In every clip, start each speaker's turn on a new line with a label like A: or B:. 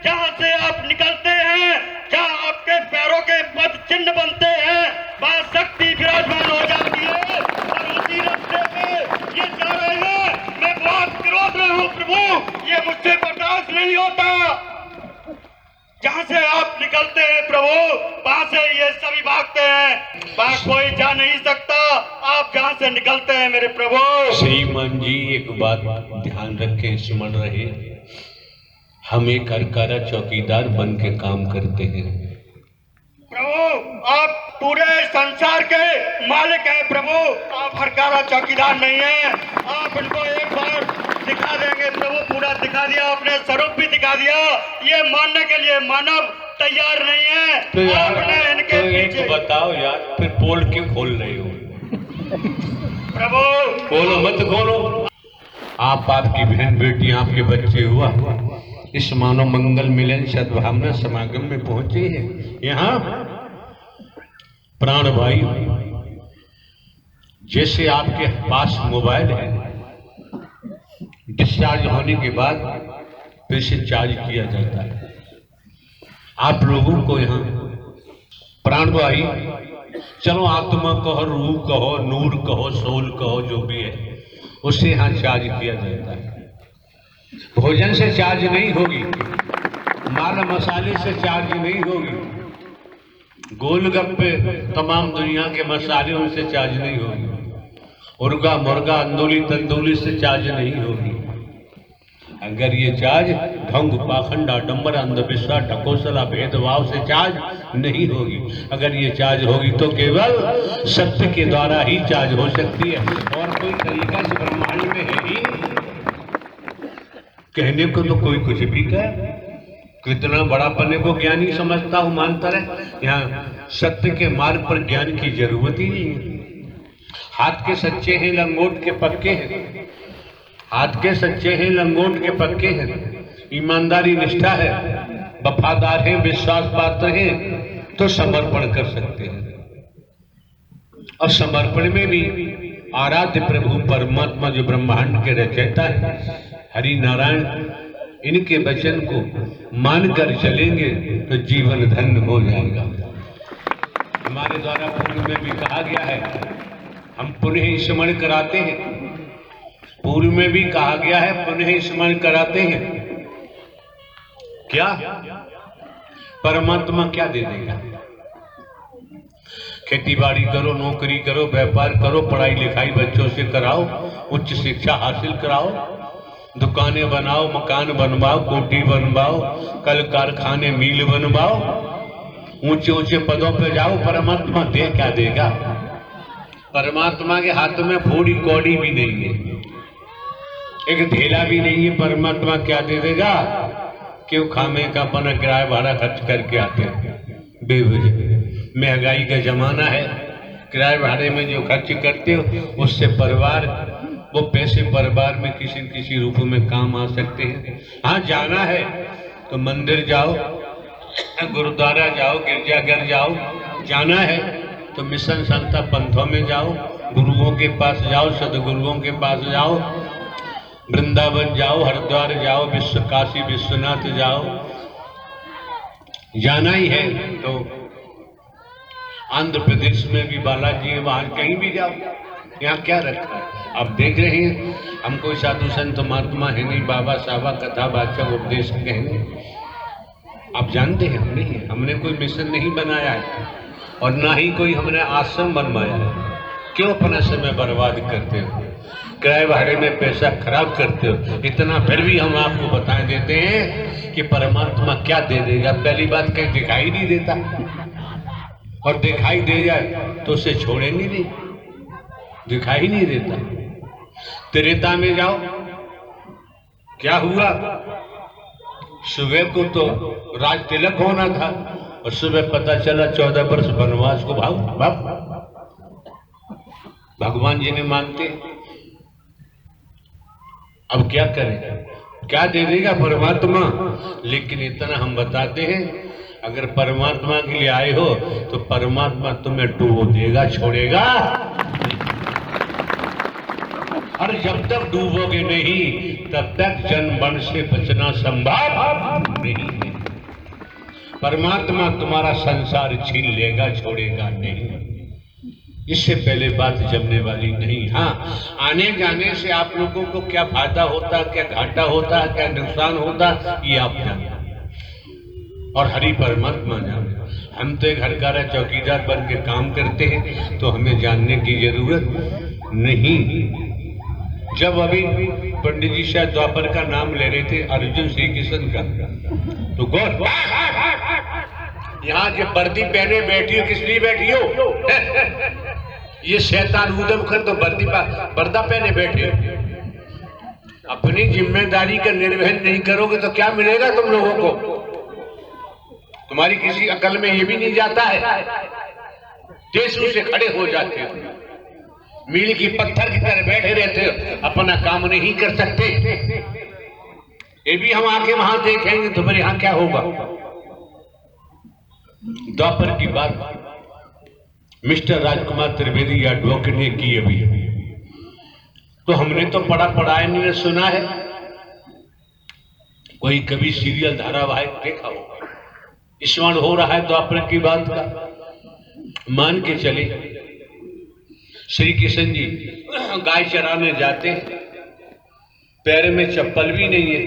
A: जहाँ से आप निकलते हैं, जहाँ आपके पैरों के पद चिन्ह बनते हैं, वहाँ शक्ति विराजमान हो जाती है। और उसी रास्ते पे ये जा रहे हैं। मैं बहुत विरोध में हूँ प्रभु, ये मुझसे बर्दाश्त नहीं होता। जहाँ से आप निकलते हैं प्रभु, वहाँ से ये सभी भागते हैं, वहाँ कोई जा नहीं सकता। आप जहाँ से निकलते हैं मेरे प्रभु।
B: श्रीमान जी एक बात ध्यान रखें, स्मरण रहे, हम एक हरकारा चौकीदार बन के काम करते हैं।
A: प्रभु आप पूरे संसार के मालिक हैं प्रभु, आप हरकारा चौकीदार नहीं है। आप इनको एक बार दिखा देंगे प्रभु, पूरा दिखा दिया, अपने स्वरूप भी दिखा दिया। ये मानने के लिए मानव तैयार नहीं है।
B: तो यार
A: आपने इनके
B: तो एक
A: पीछे
B: बताओ यार, फिर पोल क्यों खोल रहे हो?
A: प्रभु
B: खोलो मत खोलो। आप आपकी बहन बेटी आपके बच्चे हुआ इस मानव मंगल मिलन सद्भावना समागम में पहुंचे हैं। यहाँ प्राण भाई, जैसे आपके पास मोबाइल है, डिस्चार्ज होने के बाद फिर से चार्ज किया जाता है। आप लोगों को यहाँ प्राण भाई, चलो आत्मा कहो, रूह कहो, नूर कहो, सोल कहो, जो भी है उससे यहाँ चार्ज किया जाता है। भोजन से चार्ज नहीं होगी, माल मसाले से चार्ज नहीं होगी, गोलगप्पे तमाम दुनिया के मसाले उनसे चार्ज नहीं होगी, मुर्गा मुर्गा अंदोली तंदूली से चार्ज नहीं होगी। अगर ये चार्ज ढंग पाखंड आडंबर अंधविश्वास ढकोसला भेदभाव से चार्ज नहीं होगी, अगर ये चार्ज होगी तो केवल सत्य के द्वारा ही चार्ज हो सकती है, और कोई तरीका इस ब्रह्मांड में है ही नहीं। कहने को तो कोई कुछ भी कहे, कितना बड़ा पन्ने को ज्ञानी समझता हूं, मानता रहे। यहाँ सत्य के मार्ग पर ज्ञान की जरूरत ही नहीं है। हाथ के सच्चे हैं, लंगोट के पक्के हैं। हाथ के सच्चे हैं, लंगोट के पक्के हैं, ईमानदारी निष्ठा है, वफादार हैं, विश्वास पात्र हैं, तो समर्पण कर सकते हैं। और समर्पण में भी आराध्य प्रभु परमात्मा जो ब्रह्मांड के रचयिता है हरि नारायण, इनके वचन को मानकर चलेंगे तो जीवन धन्य हो जाएगा। हमारे द्वारा पूर्व में भी कहा गया है, हम पुनः स्मरण कराते हैं। पूर्व में भी कहा गया है, पुनः स्मरण कराते हैं। क्या परमात्मा क्या दे देगा? खेती बाड़ी करो, नौकरी करो, व्यापार करो, पढ़ाई लिखाई बच्चों से कराओ, उच्च शिक्षा हासिल कराओ, दुकानें बनाओ, मकान बनवाओ, कोठी बनवाओ, कल कारखाने मिल बनवाओ, ऊंचे ऊंचे पदों पे जाओ, परमात्मा दे क्या देगा? परमात्मा के हाथ में फोड़ी कौड़ी भी नहीं है, एक ढेला भी नहीं है। परमात्मा क्या दे देगा? क्यों खामे का अपना किराया भाड़ा खर्च करके आते हैं बेवजह। महंगाई का जमाना है, किराए भाड़े में जो खर्च करते हो उससे परिवार, वो पैसे परिवार में किसी न किसी रूप में काम आ सकते हैं। हाँ, जाना है तो मंदिर जाओ, गुरुद्वारा जाओ, गिरजाघर जाओ, जाना है तो मिशन संस्था पंथों में जाओ, गुरुओं के पास जाओ, सदगुरुओं के पास जाओ, वृंदावन जाओ, हरिद्वार जाओ, विश्व काशी विश्वनाथ जाओ, जाना ही है तो आंध्र प्रदेश में भी बालाजी है, वहां कहीं भी जाओ। यहाँ क्या रखा है? आप देख रहे हैं, हम कोई साधु संत महात्मा है नहीं, बाबा साहबा कथा बादशाह उपदेश कहने, आप जानते हैं हमने कोई मिशन नहीं बनाया है, और ना ही कोई हमने आश्रम बनवाया है। क्यों अपना समय बर्बाद करते हो, किराए भाड़े में पैसा खराब करते हो? इतना फिर भी हम आपको बता देते हैं कि परमात्मा क्या दे देगा। पहली बात कहीं दिखाई नहीं देता, और दिखाई दे जाए तो उसे छोड़ेंगे नहीं, दिखाई नहीं देता। त्रेता में जाओ, क्या हुआ? सुबह को तो राज तिलक होना था, और सुबह पता चला 14 वर्ष वनवास को भाग भगवान जी ने मानते। अब क्या करें? क्या दे देगा परमात्मा? लेकिन इतना हम बताते हैं, अगर परमात्मा के लिए आए हो तो परमात्मा तुम्हें डुबो देगा, छोड़ेगा। और जब तक डूबोगे नहीं तब तक जन मन से बचना संभव नहीं है। परमात्मा तुम्हारा संसार छीन लेगा, छोड़ेगा नहीं। इससे पहले बात जमने वाली नहीं। हाँ, आने जाने से आप लोगों को क्या फायदा होता, क्या घाटा होता, क्या नुकसान होता, ये आप जाने और हरि परमात्मा जाने। हम तो घर का चौकीदार बन के काम करते हैं, तो हमें जानने की जरूरत नहीं। जब अभी पंडित जी शायद द्वापर का नाम ले रहे थे, अर्जुन श्री कृष्ण का, तो गौर यहाँ जो वर्दी पहने बैठी हो, किस लिए बैठी हो? ये शैतान उदम कर तो पर्दा पहने बैठे। अपनी जिम्मेदारी का निर्वहन नहीं करोगे तो क्या मिलेगा तुम लोगों को? तुम्हारी किसी अकल में ये भी नहीं जाता है। देशों से खड़े हो जाते हो, मील की पत्थर की तरह बैठे रहते हो, अपना काम नहीं कर सकते। ये भी हम आके वहां देखेंगे तुम्हारे यहां क्या होगा। द्वापर की बात मिस्टर राजकुमार त्रिवेदी एडवोकेट ने की अभी, तो हमने तो पढ़ाया नहीं, सुना है। कोई कभी सीरियल धारावाहिक देखा होगा, स्मरण हो रहा है द्वापर की बात का। मान के चले श्री कृष्ण जी गाय चराने जाते, पैर में चप्पल भी नहीं है,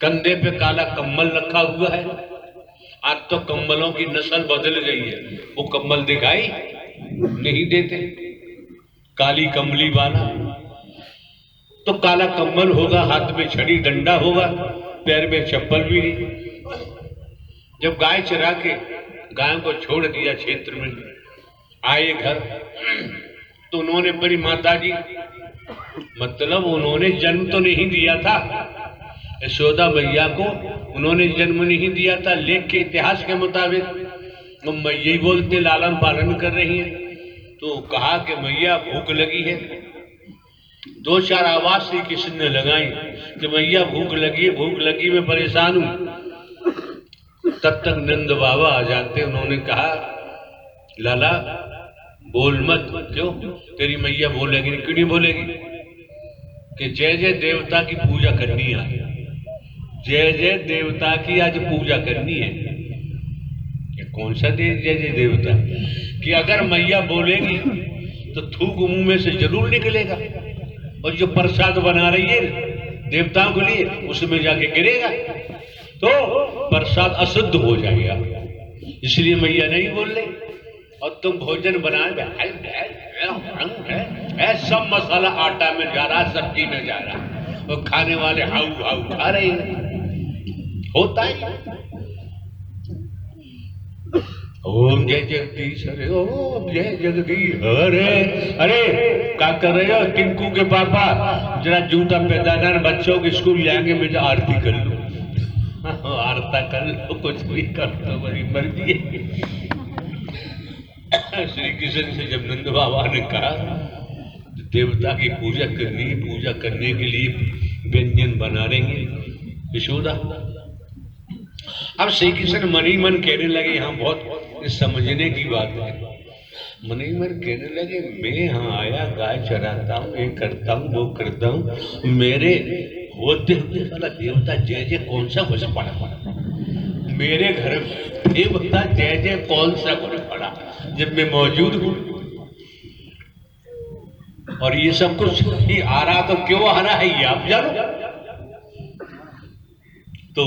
B: कंधे पे काला कम्बल रखा हुआ है। आज तो कम्बलों की नस्ल बदल गई है, वो कम्बल दिखाई नहीं देते, काली कमली वाला। तो काला कम्बल होगा, हाथ में छड़ी डंडा होगा, पैर में चप्पल भी नहीं। जब गाय चरा के गायों को छोड़ दिया क्षेत्र में, आए घर, तो उन्होंने बड़ी माता जी, मतलब उन्होंने जन्म तो नहीं दिया था, यशोदा मैया को उन्होंने जन्म नहीं दिया था। लेख के इतिहास के मुताबिक वो मैया ही बोलते लालन पालन कर रही है। तो कहा कि मैया भूख लगी है। 2-4 आवाज श्री कृष्ण ने लगाई कि मैया भूख लगी मैं परेशान हूं। तब तक नंद बाबा आ जाते, उन्होंने कहा लाला बोल मत। क्यों? तेरी मैया बोलेगी। क्यों नहीं बोलेगी? कि जय जय देवता की पूजा करनी है, जय जय देवता की आज पूजा करनी है। कि कौन सा जय जय देवता? कि अगर मैया बोलेगी तो थूक मुंह में से जरूर निकलेगा, और जो प्रसाद बना रही है देवताओं के लिए उसमें जाके गिरेगा तो प्रसाद अशुद्ध हो जाएगा। इसलिए मैया नहीं बोल रही। और तुम भोजन बनाए, सब मसाला आटा में जा रहा, सब्जी में जा रहा, और खाने वाले हाउ हाउ खा रहे हैं। होता है। ओम जय जगदीश हरे, ओम जय जगदीश हरे। अरे क्या कर रहे हो? टिंकू के पापा जरा जूता पैदा बच्चों के स्कूल जाएंगे, मैं आरती कर लूं। आरता कर लो, कुछ भी कर दो, बड़ी मर्जी है। श्री कृष्ण से जब नंद बाबा ने कहा देवता की पूजा करने के लिए व्यंजन बना रहेंगे यशोदा। अब श्री कृष्ण मन ही मन कहने लगे, यहाँ बहुत समझने की बात है। मन ही मन कहने लगे, मैं यहाँ आया, गाय चराता हूँ, ये करता हूँ, वो करता हूँ, मेरे होते हुए वाला देवता जय जय कौन सा घुस पड़ा? मेरे घर देवता जय जय कौन सा घुस पड़ा जब मैं मौजूद हूँ? और ये सब कुछ ही आ रहा, तो क्यों आ रहा है ये आप जानो। तो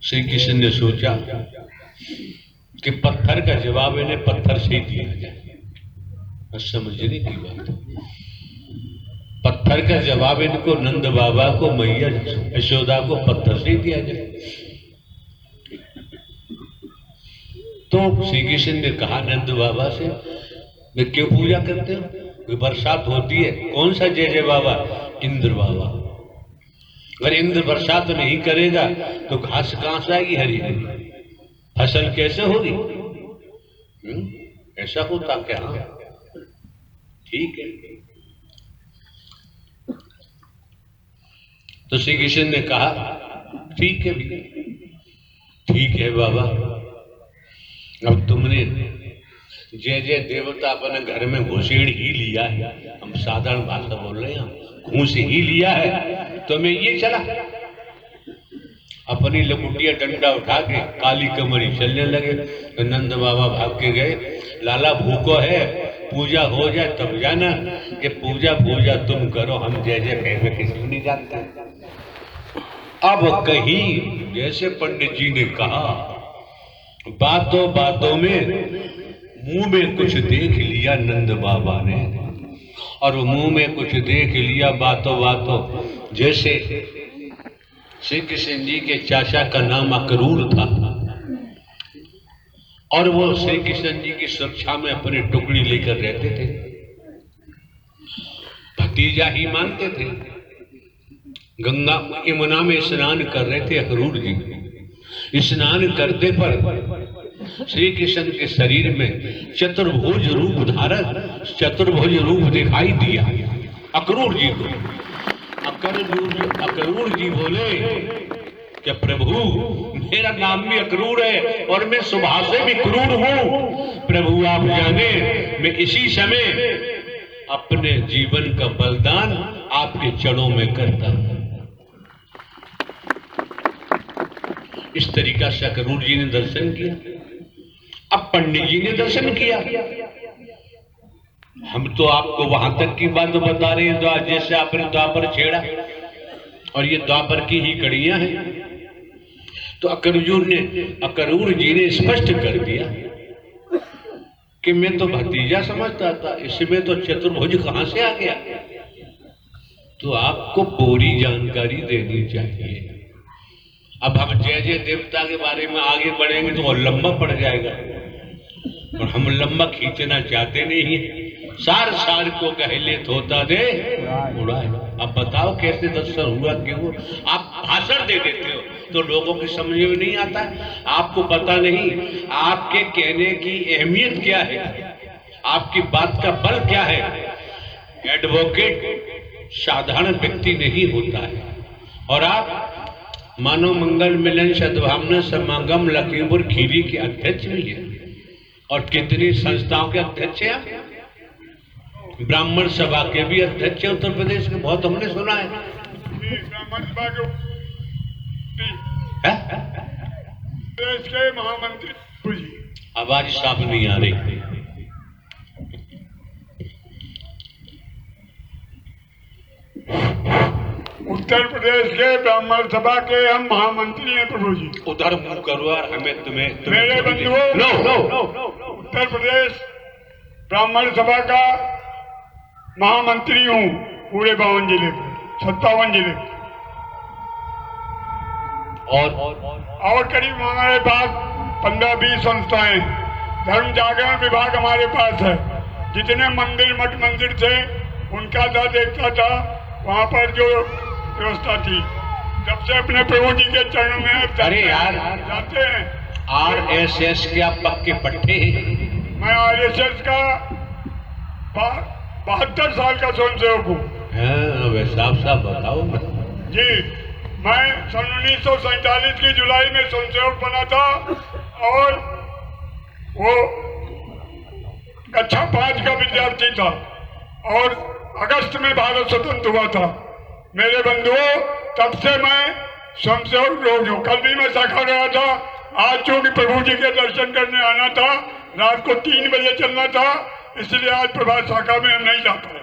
B: श्री कृष्ण ने सोचा कि पत्थर का जवाब इन्हें पत्थर से ही दिया जाए। समझने की बात, पत्थर का जवाब इनको नंद बाबा को, मैया यशोदा को पत्थर से ही दिया जाए। तो श्री कृष्ण ने कहा नंद बाबा से, मैं क्यों पूजा करते हो? बरसात होती है, कौन सा जय जय बाबा? इंद्र बाबा। अगर इंद्र बरसात नहीं करेगा तो घास कहां से आएगी हरी हरी? फसल कैसे होगी? ऐसा होता क्या? ठीक है। तो श्री कृष्ण ने कहा ठीक है भी, ठीक है बाबा, अब तुमने जय जय देवता अपने घर में घुसेड़ ही लिया है। हम साधारण भाषा बोल रहे हैं, घूस ही लिया है तो मैं ये चला। अपनी लकुटिया डंडा उठा के काली कमरी चलने लगे तो नंद बाबा भाग के गए। लाला भूखो है, पूजा हो जाए तब जाना, कि पूजा पूजा तुम करो, हम जय जय कहवे किसी को नहीं जानते। अब कहीं जैसे पंडित जी ने कहा, बातों बातों में मुंह में कुछ देख लिया नंद बाबा ने, और मुंह में कुछ देख लिया बातों बातों। जैसे श्री कृष्ण जी के चाचा का नाम अक्रूर था, और वो श्री कृष्ण जी की सुरक्षा में अपनी टुकड़ी लेकर रहते थे, भतीजा ही मानते थे। गंगा यमुना में स्नान कर रहे थे अक्रूर जी। स्नान करते पर श्री कृष्ण के शरीर में चतुर्भुज रूप धारण, चतुर्भुज रूप दिखाई दिया अक्रूर जी को। अक्रूर जी बोले कि प्रभु मेरा नाम भी अक्रूर है और मैं स्वभाव से भी क्रूर हूं। प्रभु आप जाने मैं इसी समय अपने जीवन का बलिदान आपके चरणों में करता हूं। इस तरीका से अक्रूर जी ने दर्शन किया। अब पंडित जी ने दर्शन किया। हम तो आपको वहां तक की बात बता रहे हैं जैसे आपने द्वापर छेड़ा, और ये द्वापर की ही कड़ियां हैं। तो अक्रूर जी ने स्पष्ट कर दिया कि मैं तो भतीजा समझता था, इसमें तो चतुर्भुज कहां से आ गया। तो आपको पूरी जानकारी देनी चाहिए। अब हम जय जय देवता के बारे में आगे बढ़ेंगे तो और लंबा पड़ जाएगा, और हम लंबा खींचना चाहते नहीं है। सार सार को कहले थोता दे उड़ाए। अब बताओ कैसे दर्शन हुआ, क्यों? आप भाषण दे देते हो तो लोगों की समझ में नहीं आता है। आपको पता नहीं आपके कहने की अहमियत क्या है, आपकी बात का बल क्या है। एडवोकेट साधारण व्यक्ति नहीं होता है, और आप मानव मंगल मिलन सद्भावना समागम लखीमपुर खीरी के अध्यक्ष भी है, और कितनी संस्थाओं के अध्यक्ष हैं। ब्राह्मण सभा के भी अध्यक्ष है उत्तर प्रदेश के, बहुत हमने सुना है।
C: ब्राह्मण सभा के देश के महामंत्री जी।
B: आवाज साफ नहीं आ रही।
C: उत्तर प्रदेश के ब्राह्मण सभा के हम महामंत्री हैं प्रभु जी।
B: उधर मुंह करो और हमें तुम्हें
C: मेरे बंधुओं, उत्तर प्रदेश ब्राह्मण सभा का महामंत्री हूँ पूरे 52 जिले, 57 जिले, और करीब हमारे पास 15-20 संस्थाएं, धर्म जागरण विभाग हमारे पास है। जितने मंदिर मठ मंदिर थे उनका दा देखता था, वहाँ पर जो व्यवस्था थी। जब से अपने प्रभु जी के चरणों में
B: अरे यार
C: जाते हैं।
B: RSS के आप पक्के पट्टे हैं।
C: मैं RSS का 72 साल का स्वयंसेवक हूँ।
B: साफ साफ बताओ
C: जी, मैं सन 1947 की जुलाई में स्वयंसेवक बना था, और वो कक्षा 5 का विद्यार्थी था, और अगस्त में भारत स्वतंत्र हुआ था। मेरे बंधुओं, तब से मैं स्वयंसेवक रोज हूँ। कल भी मैं शाखा गया था। आज चूंकि प्रभु जी के दर्शन करने आना था, रात को 3 बजे चलना था, इसलिए आज प्रभात शाखा में हम नहीं जाता है।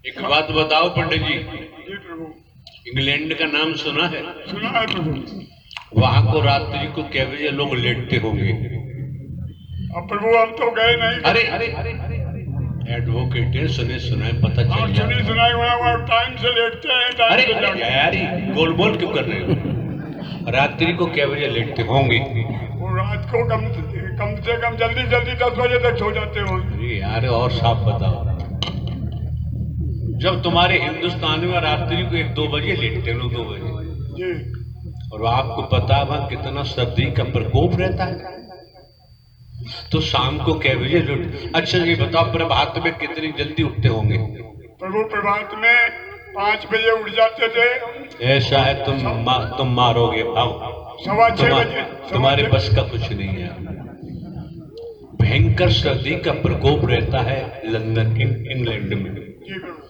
B: एक बात बताओ पंडित जी,
C: जी प्रभु।
B: इंग्लैंड का नाम सुना है?
C: सुना है प्रभु।
B: वहां को रात्रि को कै बजे लोग लेटते होंगे?
C: अब प्रभु हम तो गए नहीं।
B: अरे एडवोकेट है, सुने सुनाए पता चल जाए।
C: सुनी सुनाई हुआ टाइम से लेटते हैं, टाइम से जागते हैं।
B: यार गोल बोल क्यों कर रहे हो? रात्रि को कै बजे लेटते होंगे?
C: वो रात को कम से कम जल्दी 10 बजे तक सो जाते होंगे।
B: अरे यार और साफ बताओ, जब तुम्हारे हिंदुस्तान में रात्रि को 1-2 बजे लेटते लोग 2 बजे
C: जी,
B: और आपको पता है कितना सर्दी का प्रकोप रहता है, तो शाम को कै बजे लौट। अच्छा ये बताओ प्रभात में कितनी जल्दी उठते होंगे?
C: प्रभु प्रभात में 5 बजे उठ जाते थे।
B: ऐसा है तुम मारोगे भाव।
C: 6:15 बजे।
B: तुम्हारे बस का कुछ नहीं है। भयंकर सर्दी का प्रकोप रहता है लंदन इंग्लैंड में।
C: जी प्रभु।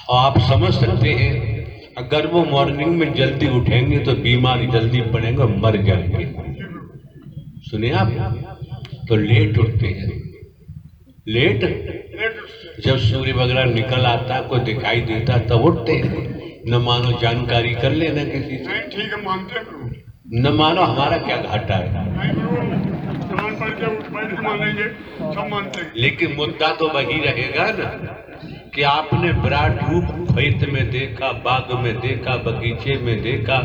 B: और आप समझ सकते हैं अगर वो मॉर्निंग में जल्दी उठेंगे तो बीमार जल्दी पड़ेंगे, मर जाएंगे। सुनिए आप, तो लेट उठते हैं, लेट जब सूर्य वगैरह निकल आता है, कोई दिखाई देता तब उठते हैं। न मानो जानकारी कर लेना किसी से।
C: नहीं ठीक है, मानते हैं प्रभु।
B: न मानो हमारा क्या घाटा है।
C: नहीं प्रभु, स्नान पढ़ के उठ बैठ के मानेंगे, सब मानते हैं।
B: लेकिन मुद्दा तो वही रहेगा ना कि आपने विराट रूप खेत में देखा, बाग में देखा, बगीचे में देखा,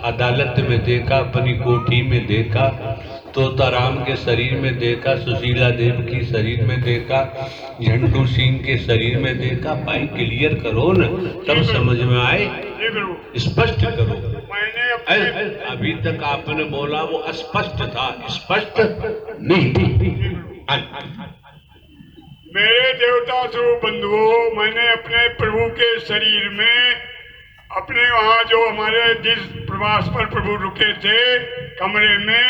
B: अदालत में देखा, अपनी कोठी में देखा, तोताराम के शरीर में देखा, सुशीला देव की शरीर में देखा, झंडू सिंह के शरीर में देखा। भाई क्लियर करो न, तब समझ में आए,
C: जी प्रभु।
B: स्पष्ट करो।
C: मैंने अपने
B: अभी तक आपने बोला वो अस्पष्ट था, स्पष्ट नहीं थी।
C: मेरे देवता स्वरूप बंधुओं, मैंने अपने प्रभु के शरीर में, अपने वहाँ जो हमारे जिस प्रवास पर प्रभु रुके थे कमरे में,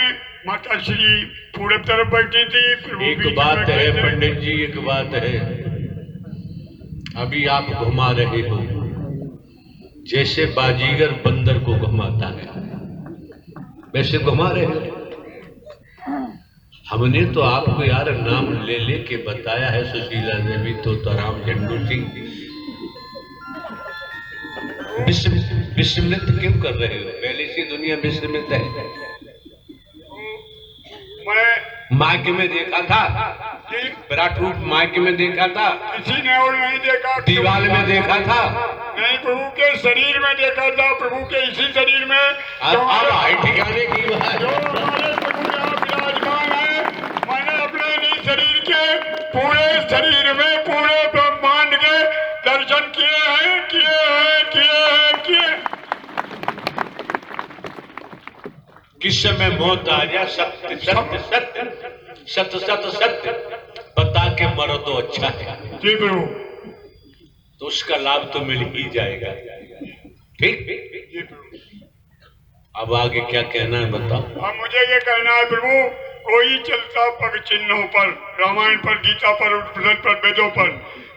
C: माता श्री पूरब तरफ बैठी थी, प्रभु
B: एक
C: बीच में
B: बात
C: बैठे
B: है
C: थे।
B: पंडित जी, एक बात है, अभी आप घुमा रहे हो जैसे बाजीगर बंदर को घुमाता है, वैसे घुमा रहे हो। हमने तो आपको यार नाम ले ले के बताया है, सुशीला देवी, तोताराम, झंडू सिंह। विस्मृत क्यों कर रहे हो? पहले से दुनिया विस्मृत है।
C: मैं
B: मायके में देखा था, विराट रूप मायके में देखा था,
C: किसी ने और नहीं देखा,
B: दीवाल में देखा था,
C: नहीं प्रभु के शरीर में देखा था, प्रभु के इसी शरीर में जो
B: अब
C: हमारे
B: हाई ठिकाने की बात।
C: जो हमारे प्रभु यहाँ विराजमान है। मैंने अपने इन्हीं शरीर के पूरे शरीर में पूरे ब्रह्मांड के दर्शन किए हैं, किए हैं, किए हैं, किए।
B: किस समय मौत आ जाए, सत्य सत्य सत्य सत्य सत्य सत्य बता के मरो तो अच्छा है,
C: जी प्रभु,
B: तो उसका लाभ तो मिल ही जाएगा। ठीक,
C: जी प्रभु।
B: अब आगे क्या कहना है बताओ।
C: अब मुझे ये कहना है प्रभु, कोई चलता पग चिन्हों पर, रामायण पर, गीता पर, उपनिषद पर, वेदों पर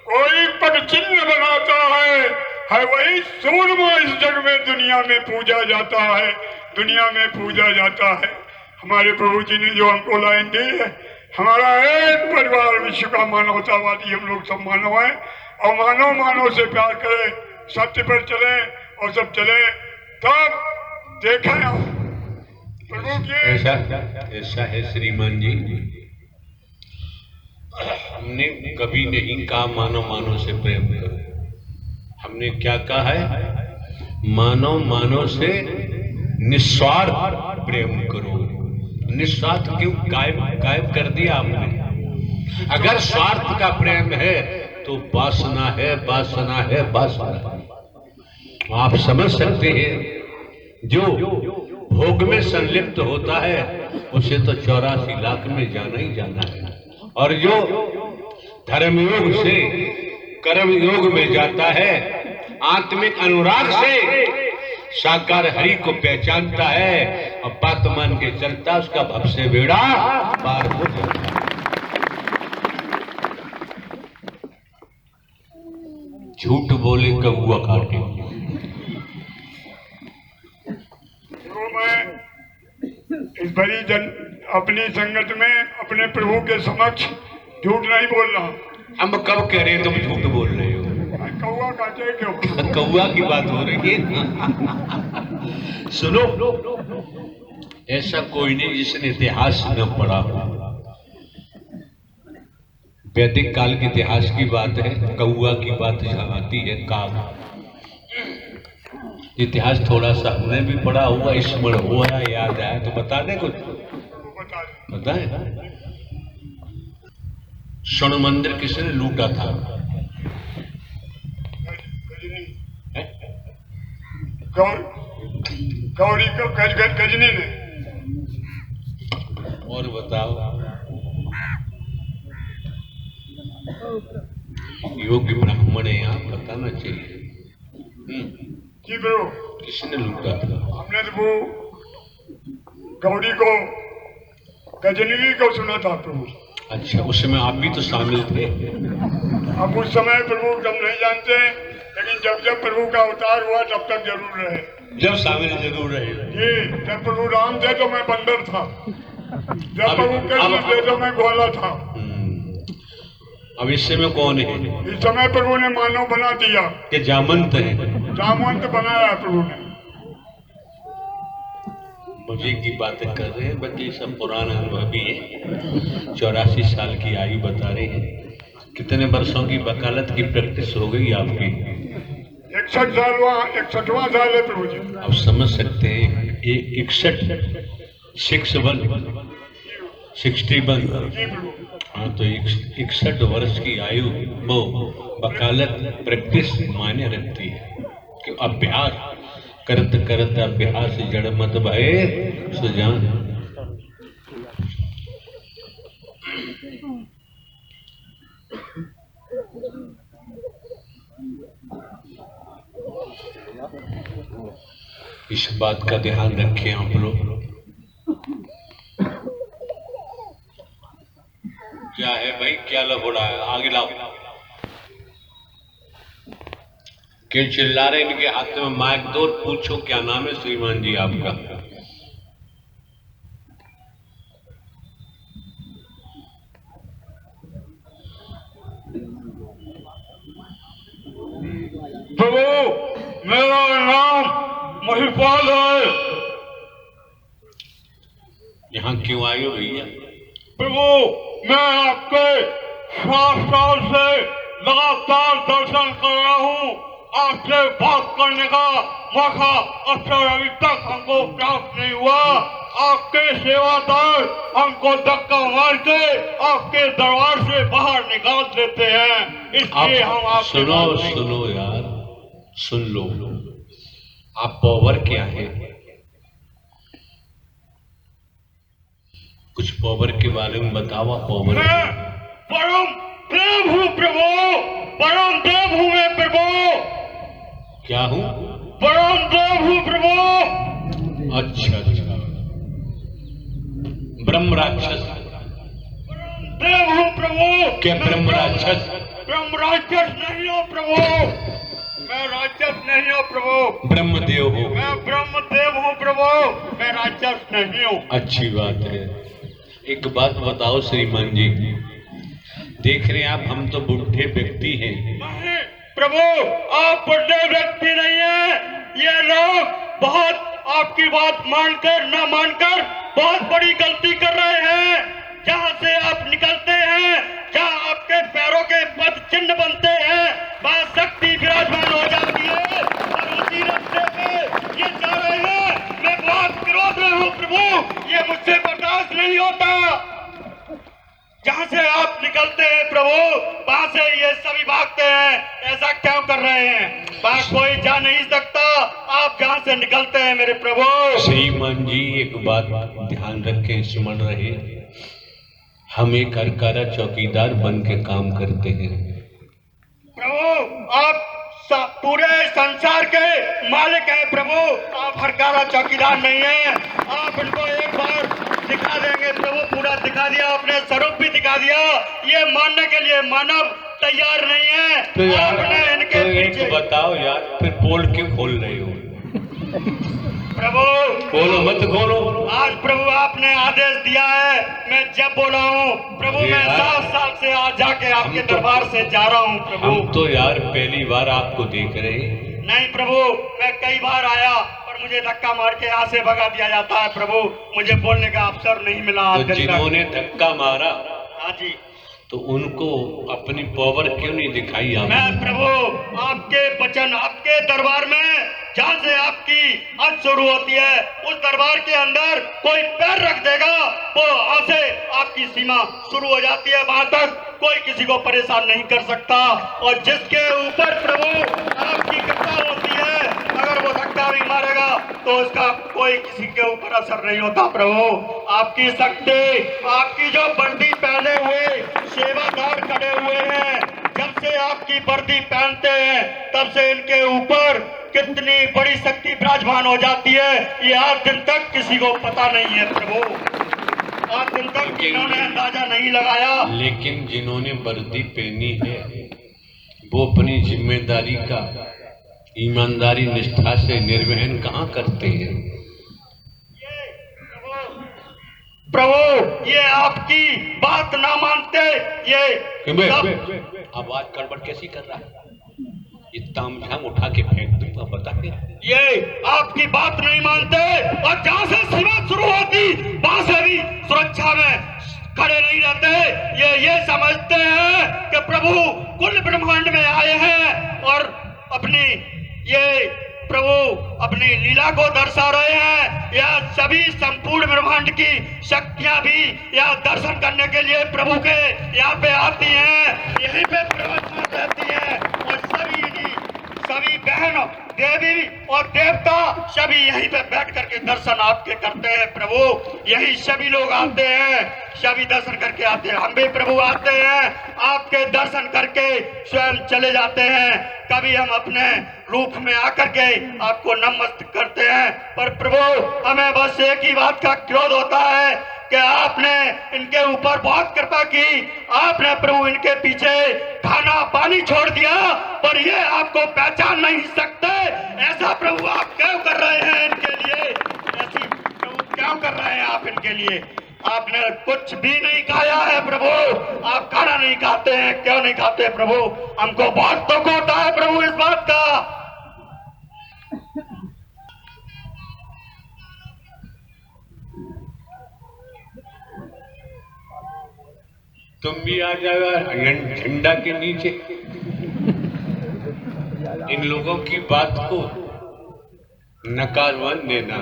C: कोई पग चिन्ह बनाता है वही सूरमा इस जग में दुनिया में पूजा जाता है, दुनिया में पूजा जाता है। हमारे प्रभु जी ने जो हमको लाइन दी है, हमारा एक परिवार विश्व का मानवतावादी, हम लोग सब मानव हैं और मानव मानव से प्यार करें, सत्य पर चले और सब चले, तब देखा प्रभु की।
B: ऐसा है श्रीमान जी, हमने कभी नहीं कहा मानव मानव से प्रेम करो। हमने क्या कहा है? मानव मानव से निस्वार्थ प्रेम करो। निस्वार्थ क्यों गायब कर दिया आपने? अगर स्वार्थ का प्रेम है तो वासना है, वासना है, वासना है। आप समझ सकते हैं जो भोग में संलिप्त होता है उसे तो 84 लाख में जाना ही जाना है, और जो धर्मयोग से कर्म योग में जाता है, आत्मिक अनुराग से साकार हरि को पहचानता है और बात मान के चलता, उसका भव से बेड़ा पार हो जाता है। झूठ बोले कौआ काटे।
C: तो मैं इस बड़ी अपनी संगत में अपने प्रभु के समक्ष झूठ नहीं बोल रहा।
B: हम कब कह रहे हैं तुम झूठ बोल रहे हो?
C: कौआ काटे क्यों?
B: कौआ की बात हो रही है। सुनो, ऐसा कोई नहीं जिसने इतिहास न पढ़ा हो। वैदिक काल के इतिहास की बात है, कौआ की बात जहाँ आती है, काग। इतिहास थोड़ा सा हमने भी पढ़ा हुआ, स्मरण हुआ, याद आया तो बता दे कुछ। बताए स्वर्ण मंदिर किसने लूटा था?
C: गौरी को गजनी ने।
B: और बताओ, योग्य ब्राह्मण है, आप बताना चाहिए।
C: जी प्रभु,
B: किसने लूटा था?
C: हमने तो वो गौरी को गजनी को सुना था प्रभु।
B: अच्छा, उसमें आप भी तो शामिल थे।
C: अब उस समय प्रभु हम नहीं जानते, लेकिन जब जब प्रभु का अवतार हुआ तब तक जरूर रहे।
B: जब शामिल जरूर रहे।
C: जी, जब प्रभु राम थे तो मैं बंदर था, जब प्रभु कृष्ण थे तो मैं ग्वाला था।
B: अब इस समय कौन है?
C: इस समय प्रभु ने मानव बना दिया
B: कि जामंत है।
C: जामवंत बनाया प्रभु ने।
B: मुझे की बातें कर रहे हैं, बाकी सब पुराना अनुभवी है। 84 साल की आयु बता रहे हैं। कितने वर्षों की वकालत की प्रैक्टिस हो गई आपकी?
C: 61वां साल है प्रभु जी।
B: अब समझ सकते हैं 61 हाँ, तो 61 वर्ष की आयु वो वकालत प्रैक्टिस मायने रखती है कि अभ्यास करत करत अभ्यास जड़ मत भये सुजान। इस बात का ध्यान रखें आप लोग। क्या है भाई, क्या लफड़ा है? आगे लाओ। क्यों चिल्ला रहे? इनके हाथ में माइक दो, पूछो क्या नाम है श्रीमान जी आपका?
C: प्रभु, मेरा नाम महिपाल है।
B: यहाँ क्यों आए हो भैया?
C: प्रभु, मैं आपके 7 साल से लगातार दर्शन कर रहा हूँ। आपसे बात करने का मौका अक्सर अभी तक हमको प्राप्त नहीं हुआ। आपके सेवादार हमको धक्का मार के आपके दरबार से बाहर निकाल देते हैं, इसलिए हम आप
B: सुनो यार, सुन लो। आप पावर क्या है? कुछ पावर के बारे में बताओ। पावर
A: मैं परम देव हूँ प्रभु, परम देव हूँ मैं प्रभु।
B: क्या हूँ?
A: परम देव हूँ प्रभु।
B: अच्छा, ब्रह्म राक्षस
A: देव हूँ प्रभु।
B: क्या ब्रह्म राक्षस?
A: ब्रह्म राक्षस नहीं हो प्रभु, मैं राक्षस नहीं हूँ प्रभु।
B: ब्रह्मदेव हो?
A: मैं ब्रह्म देव हूँ प्रभु, मैं राक्षस नहीं हूँ।
B: अच्छी बात है। एक बात बताओ श्रीमान जी, देख रहे हैं आप, हम तो बुढ़े व्यक्ति हैं।
A: नहीं प्रभु, आप बुढ़े व्यक्ति नहीं है। ये लोग बहुत आपकी बात मानकर न मानकर बहुत बड़ी गलती कर रहे हैं। जहाँ से आप निकलते हैं, जहाँ आपके पैरों के पद चिन्ह बनते हैं, वहाँ शक्ति विराजमान हो जाती है और उसी रास्ते पे ये जा रहे हैं। मैं बहुत विरोध में हूँ प्रभु, ये मुझसे बर्दाश्त नहीं होता। जहाँ से आप निकलते हैं प्रभु, वहाँ से ये सभी भागते हैं। ऐसा क्यों कर रहे हैं? वहाँ कोई जा नहीं सकता, आप जहाँ से निकलते हैं मेरे प्रभु।
B: श्रीमान जी, एक बात ध्यान रखें, स्मरण रहे, हम एक हरकारा चौकीदार बन के काम करते हैं।
A: प्रभु, आप पूरे संसार के मालिक हैं प्रभु, आप हरकारा चौकीदार नहीं है। आप इनको एक बार दिखा देंगे प्रभु, पूरा दिखा दिया, अपने स्वरूप भी दिखा दिया। ये मानने के लिए मानव तैयार नहीं है।
B: तो यार,
A: आपने इनके
B: तो
A: पीछे
B: एक बताओ यार, फिर पोल क्यों खोल रहे हो?
A: प्रभु
B: खोलो मत खोलो।
A: आज प्रभु आपने आदेश दिया है, मैं जब बोला हूँ प्रभु, मैं 7 साल से आज जाके आपके दरबार से जा रहा हूँ प्रभु।
B: हम तो यार पहली बार आपको देख रहे हैं।
A: नहीं प्रभु, मैं कई बार आया और मुझे धक्का मार के यहाँ से भगा दिया जाता है प्रभु, मुझे बोलने का अवसर नहीं मिला।
B: तो जिन्होंने धक्का मारा,
A: हाँ जी,
B: तो उनको अपनी पावर क्यों नहीं दिखाई आपने?
A: मैं प्रभु आपके वचन, आपके दरबार में जहाँ से आपकी हद शुरू होती है, उस दरबार के अंदर कोई पैर रख देगा, वो वहाँ से आपकी सीमा शुरू हो जाती है। वहां तक कोई किसी को परेशान नहीं कर सकता। और जिसके ऊपर प्रभु आपकी कृपा होती है, अगर वो धक्का भी मारेगा तो उसका कोई किसी के ऊपर असर नहीं होता प्रभु। आपकी शक्ति, आपकी जो वर्दी पहने हुए सेवादार खड़े हुए हैं, जब से आपकी वर्दी पहनते हैं तब से इनके ऊपर कितनी बड़ी शक्ति विराजमान हो जाती है, ये आज दिन तक किसी को पता नहीं है प्रभु। आज दिन तक इन्होंने अंदाजा नहीं लगाया।
B: लेकिन जिन्होंने वर्दी पहनी है वो अपनी जिम्मेदारी का ईमानदारी निष्ठा से निर्वहन कहाँ करते हैं?
A: प्रभु ये आपकी बात ना मानते, ये
B: आवाज गड़बड़ कैसी कर रहा है? ये तामझाम उठा के फेंक दूंगा, बता के।
A: ये आपकी बात नहीं मानते और जहां से सेवा शुरू होती वहां से भी सुरक्षा में खड़े नहीं रहते। ये समझते हैं कि प्रभु कुल ब्रह्मांड में आए हैं और अपनी ये प्रभु अपनी लीला को दर्शा रहे हैं। यह सभी संपूर्ण ब्रह्मांड की शक्तियां भी यह दर्शन करने के लिए प्रभु के यहाँ पे आती हैं, यहीं पे प्रवचन रहती है और सभी बहन देवी और देवता सभी यहीं पे बैठ करके दर्शन आपके करते हैं। प्रभु यही सभी लोग आते हैं, सभी दर्शन करके आते हैं। हम भी प्रभु आते हैं, आपके दर्शन करके स्वयं चले जाते हैं। कभी हम अपने रूप में आकर के आपको नमस्कार करते हैं, पर प्रभु हमें बस एक ही बात का क्रोध होता है कि आपने इनके ऊपर बहुत कृपा की, आपने प्रभु इनके पीछे खाना पानी छोड़ दिया, पर ये आपको पहचान नहीं सकते। ऐसा प्रभु आप क्यों कर रहे हैं इनके लिए? ऐसी प्रभु क्यों कर रहे हैं आप इनके लिए? आपने कुछ भी नहीं खाया है प्रभु, आप खाना नहीं खाते हैं, क्यों नहीं खाते प्रभु? हमको बहुत दुख होता है प्रभु इस बात का।
B: तुम भी आ जाओ झंडा के नीचे। इन लोगों की बात को नकारवन देना।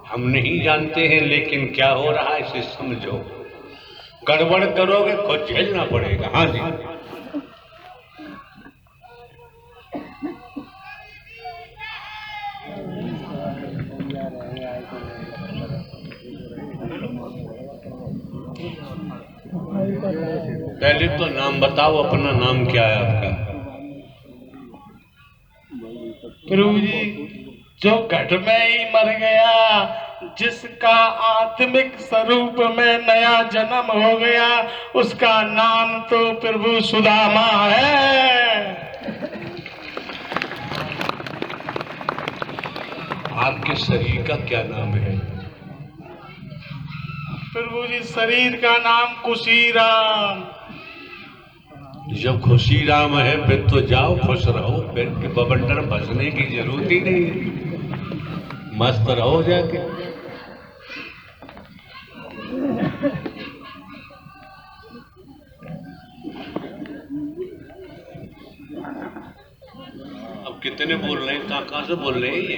B: हम नहीं जानते हैं, लेकिन क्या हो रहा है इसे समझो। गड़बड़ करोगे खुद झेलना पड़ेगा। हाँ जी, पहले तो नाम बताओ, अपना नाम क्या है आपका?
D: प्रभु जी, जो घट में ही मर गया, जिसका आत्मिक स्वरूप में नया जन्म हो गया, उसका नाम तो प्रभु सुदामा है।
B: आपके शरीर का क्या नाम है?
D: प्रभु जी, शरीर का नाम कुशीराम।
B: जब खुशी राम है फिर तो जाओ, खुश रहो, फिर बबंडर बसने की जरूरत ही नहीं है। मस्त रहो जाके। अब कितने बोल रहे हैं? कहाँ से बोल रहे हैं ये?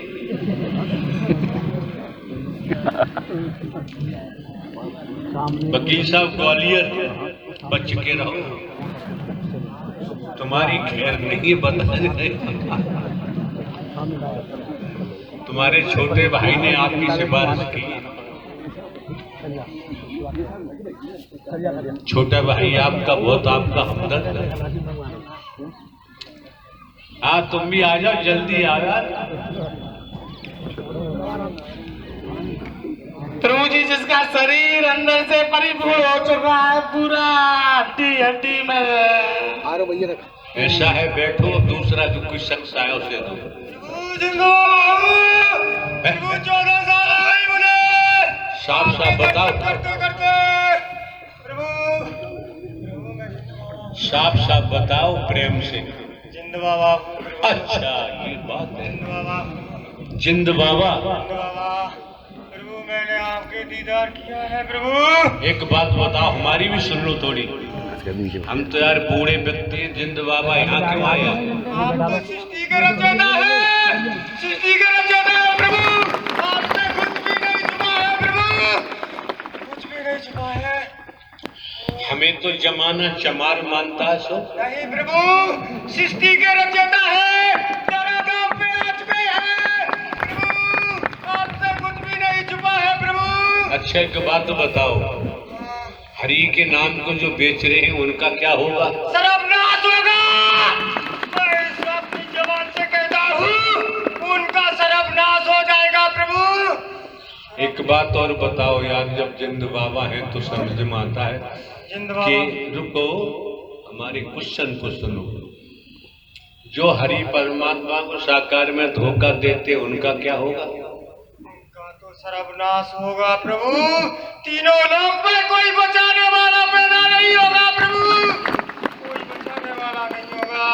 B: वकील साहब ग्वालियर, बच के रहो, तुम्हारी खैर नहीं बता रहे। तुम्हारे छोटे भाई ने आपकी सिफारिश की। छोटा भाई आपका बहुत आपका हमदर्द है। हाँ, तुम भी आ जाओ, जल्दी आ जाओ।
D: प्रभु जी, जिसका शरीर अंदर से परिपूर्ण हो चुका है, पूरा हड्डी हड्डी में।
B: ऐसा है, बैठो। दूसरा जो कोई शख्स आया उसे दो।
A: 14 साल आई मुझे।
B: साफ साफ बताओ, साफ साफ बताओ, प्रेम से।
A: जिंद बाबा।
B: अच्छा, ये बात है। जिंद बाबा।
A: प्रभु मैंने आपके दीदार किया है प्रभु।
B: एक बात बताओ, हमारी भी सुन लो थोड़ी। हम तो यार बूढ़े व्यक्ति हैं। जिंद बाबा यहाँ क्यों आया?
A: आप तो सृष्टि का रचना है, सृष्टि का रचना है प्रभु। आपने कुछ भी नहीं छुपा है प्रभु, कुछ भी नहीं छुपा है।
B: हमें तो जमाना चमार मानता है। सो
A: नहीं प्रभु, सृष्टि के रचना है, दरगाह पे आज पे है प्रभु। आपसे कुछ भी नहीं छुपा है प्रभु।
B: अच्छा, एक बात बताओ, हरि के नाम को जो बेच रहे हैं उनका क्या होगा?
A: सर्वनाश होगा। मैं इस अपनी जबान से कहता हूँ, उनका सर्वनाश हो जाएगा प्रभु।
B: एक बात और बताओ यार, जब जिंद बाबा हैं तो समझ में आता है
A: जिंद बाबा।
B: कि रुको, हमारे क्वेश्चन को सुनो। जो हरि परमात्मा को साकार में धोखा देते उनका क्या होगा?
A: उनका तो सर्वनाश होगा प्रभु। तीनों लोक में कोई बचाने वाला पैदा नहीं होगा प्रभु, कोई बचाने वाला नहीं होगा।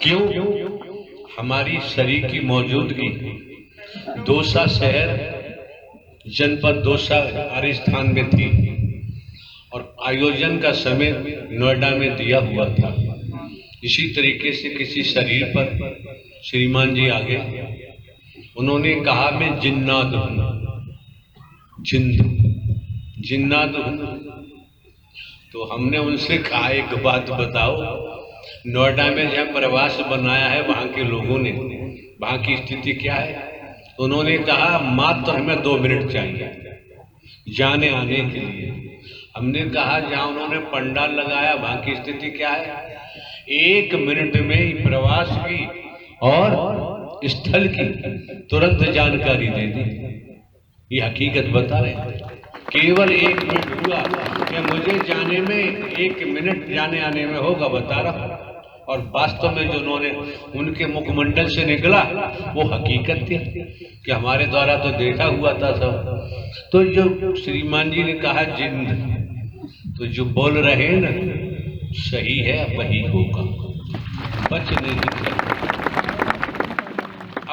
B: क्यों? हमारी शरीर की मौजूदगी दौसा शहर जनपद दौसा राजस्थान में थी और आयोजन का समय नोएडा में दिया हुआ था। इसी तरीके से किसी शरीर पर श्रीमान जी आ गए, उन्होंने कहा मैं जिन्नात हूं, जिन्नात हूं। तो हमने उनसे कहा एक बात बताओ, नोएडा में जहाँ प्रवास बनाया है वहां के लोगों ने, वहां की स्थिति क्या है? उन्होंने कहा मात्र हमें 2 मिनट चाहिए जाने आने के लिए। हमने कहा जहाँ उन्होंने पंडाल लगाया वहां की स्थिति क्या है? 1 मिनट में ही प्रवास की और स्थल की तुरंत जानकारी दे दी। ये हकीकत बता रहे हैं। केवल 1 मिनट हुआ कि मुझे जाने में 1 मिनट जाने आने में होगा, बता रहा हूं। और वास्तव में जो उन्होंने उनके मुखमंडल से निकला वो हकीकत थी कि हमारे द्वारा तो देखा हुआ था सब। तो जो श्रीमान जी ने कहा जिंद, तो जो बोल रहे हैं ना सही है, वही होगा, बच नहीं सकता।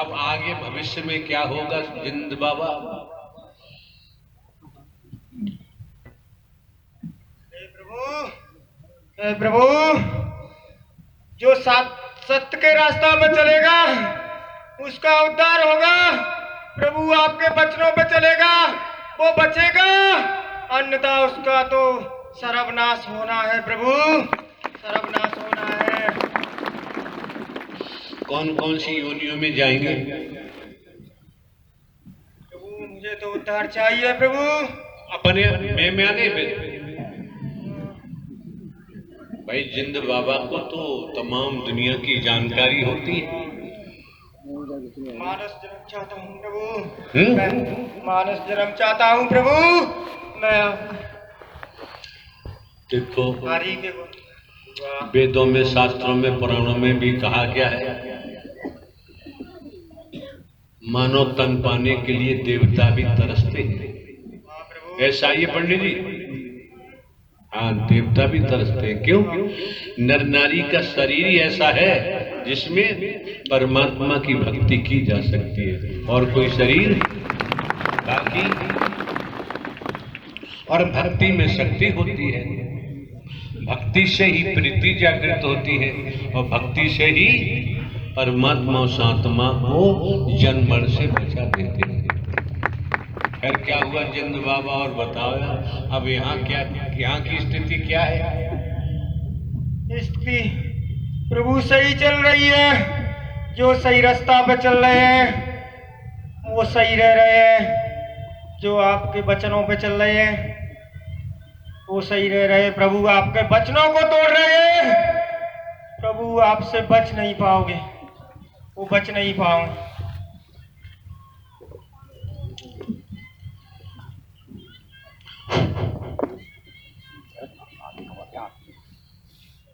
B: अब आगे भविष्य में क्या होगा जिंद बाबा?
A: हे प्रभु, जो सत्य के रास्ता पर चलेगा उसका उद्धार होगा प्रभु। आपके वचनों पे चलेगा वो बचेगा, अन्यथा उसका तो सर्वनाश होना है प्रभु, सर्वनाश होना है।
B: कौन कौन सी योनियों में जाएंगे
A: प्रभु? मुझे तो उद्धार चाहिए प्रभु।
B: अपने में आने पे भाई जिंद बाबा को तो तमाम दुनिया की जानकारी होती है।
A: मानस जन्म चाहता हूँ प्रभु, मैं मानस जन्म चाहता हूँ प्रभु। मैं
B: देखो
A: हरि के
B: वेदों में, शास्त्रों में, पुराणों में भी कहा गया है मानव तन पाने के लिए देवता भी तरसते हैं। ऐसा ही है पंडित जी? हाँ, देवता भी तरसते हैं। क्यों? नर नारी का शरीर ही ऐसा है जिसमें परमात्मा की भक्ति की जा सकती है, और कोई शरीर बाकी। और भक्ति में शक्ति होती है, भक्ति से ही प्रीति जागृत होती है, और भक्ति से ही परमात्मा उस आत्मा को जन्म मरण से बचा देते हैं। फिर क्या हुआ जिंद बाबा, और बताओ अब यहाँ क्या, यहाँ की स्थिति क्या है?
A: स्थिति प्रभु सही चल रही है। जो सही रास्ता पे चल रहे हैं वो सही रह रहे हैं, जो आपके वचनों पे चल रहे हैं वो सही रह रहे हैं प्रभु। आपके वचनों को तोड़ रहे हैं प्रभु, आपसे बच नहीं पाओगे, वो बच नहीं पाओगे।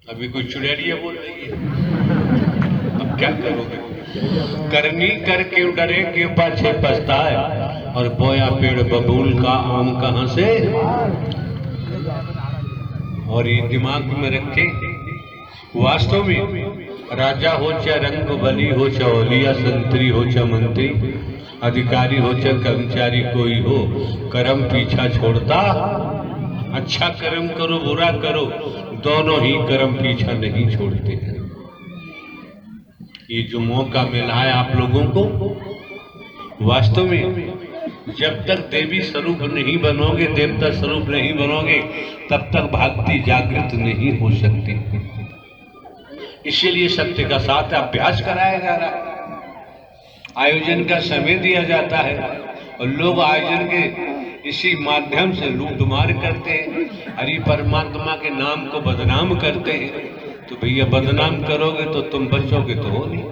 B: अभी कोई चुड़ैलिया बोल रही है, अब क्या करोगे? करनी करके डरे के पाछे पछताए, और बोया पेड़ बबूल का आम कहां से। और ये दिमाग में रखे, वास्तव में राजा हो चाहे रंग बली हो, चाहे औलिया संतरी हो, चाहे मंत्री अधिकारी हो, चाहे कर्मचारी कोई हो, कर्म पीछा छोड़ता। अच्छा कर्म करो बुरा करो, दोनों ही कर्म पीछा नहीं छोड़ते हैं। ये जो मौका मिला है आप लोगों को, वास्तव में जब तक देवी स्वरूप नहीं बनोगे, देवता स्वरूप नहीं बनोगे, तब तक भक्ति जागृत नहीं हो सकती। इसीलिए सत्य का साथ अभ्यास कराया जा रहा है, आयोजन का समय दिया जाता है, और लोग आयोजन के इसी माध्यम से लूटमार करते हैं, हरि परमात्मा के नाम को बदनाम करते हैं। तो भैया बदनाम करोगे तो तुम बचोगे तो हो नहीं।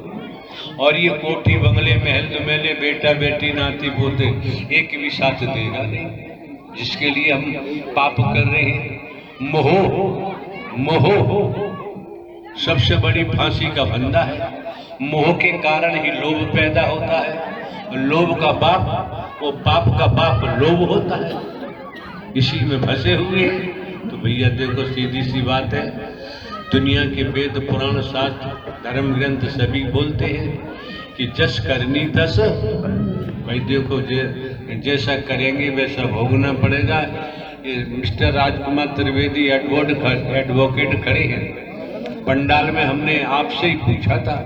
B: और ये कोठी बंगले महल मेले बेटा बेटी नाती पोते एक भी साथ देगा नहीं, जिसके लिए हम पाप कर रहे हैं। मोह मोह सबसे बड़ी फांसी का फंदा है। मोह के कारण ही लोभ पैदा होता है। लोभ का बाप, वो पाप का बाप लोभ होता है। इसी में फंसे हुए हैं। तो भैया देखो, सीधी सी बात है, दुनिया के वेद पुराण शास्त्र धर्म ग्रंथ सभी बोलते हैं कि जस करनी तस। भाई देखो, जैसा करेंगे वैसा भोगना पड़ेगा। ये मिस्टर राजकुमार त्रिवेदी एडवोकेट खड़े हैं पंडाल में। हमने आपसे ही पूछा था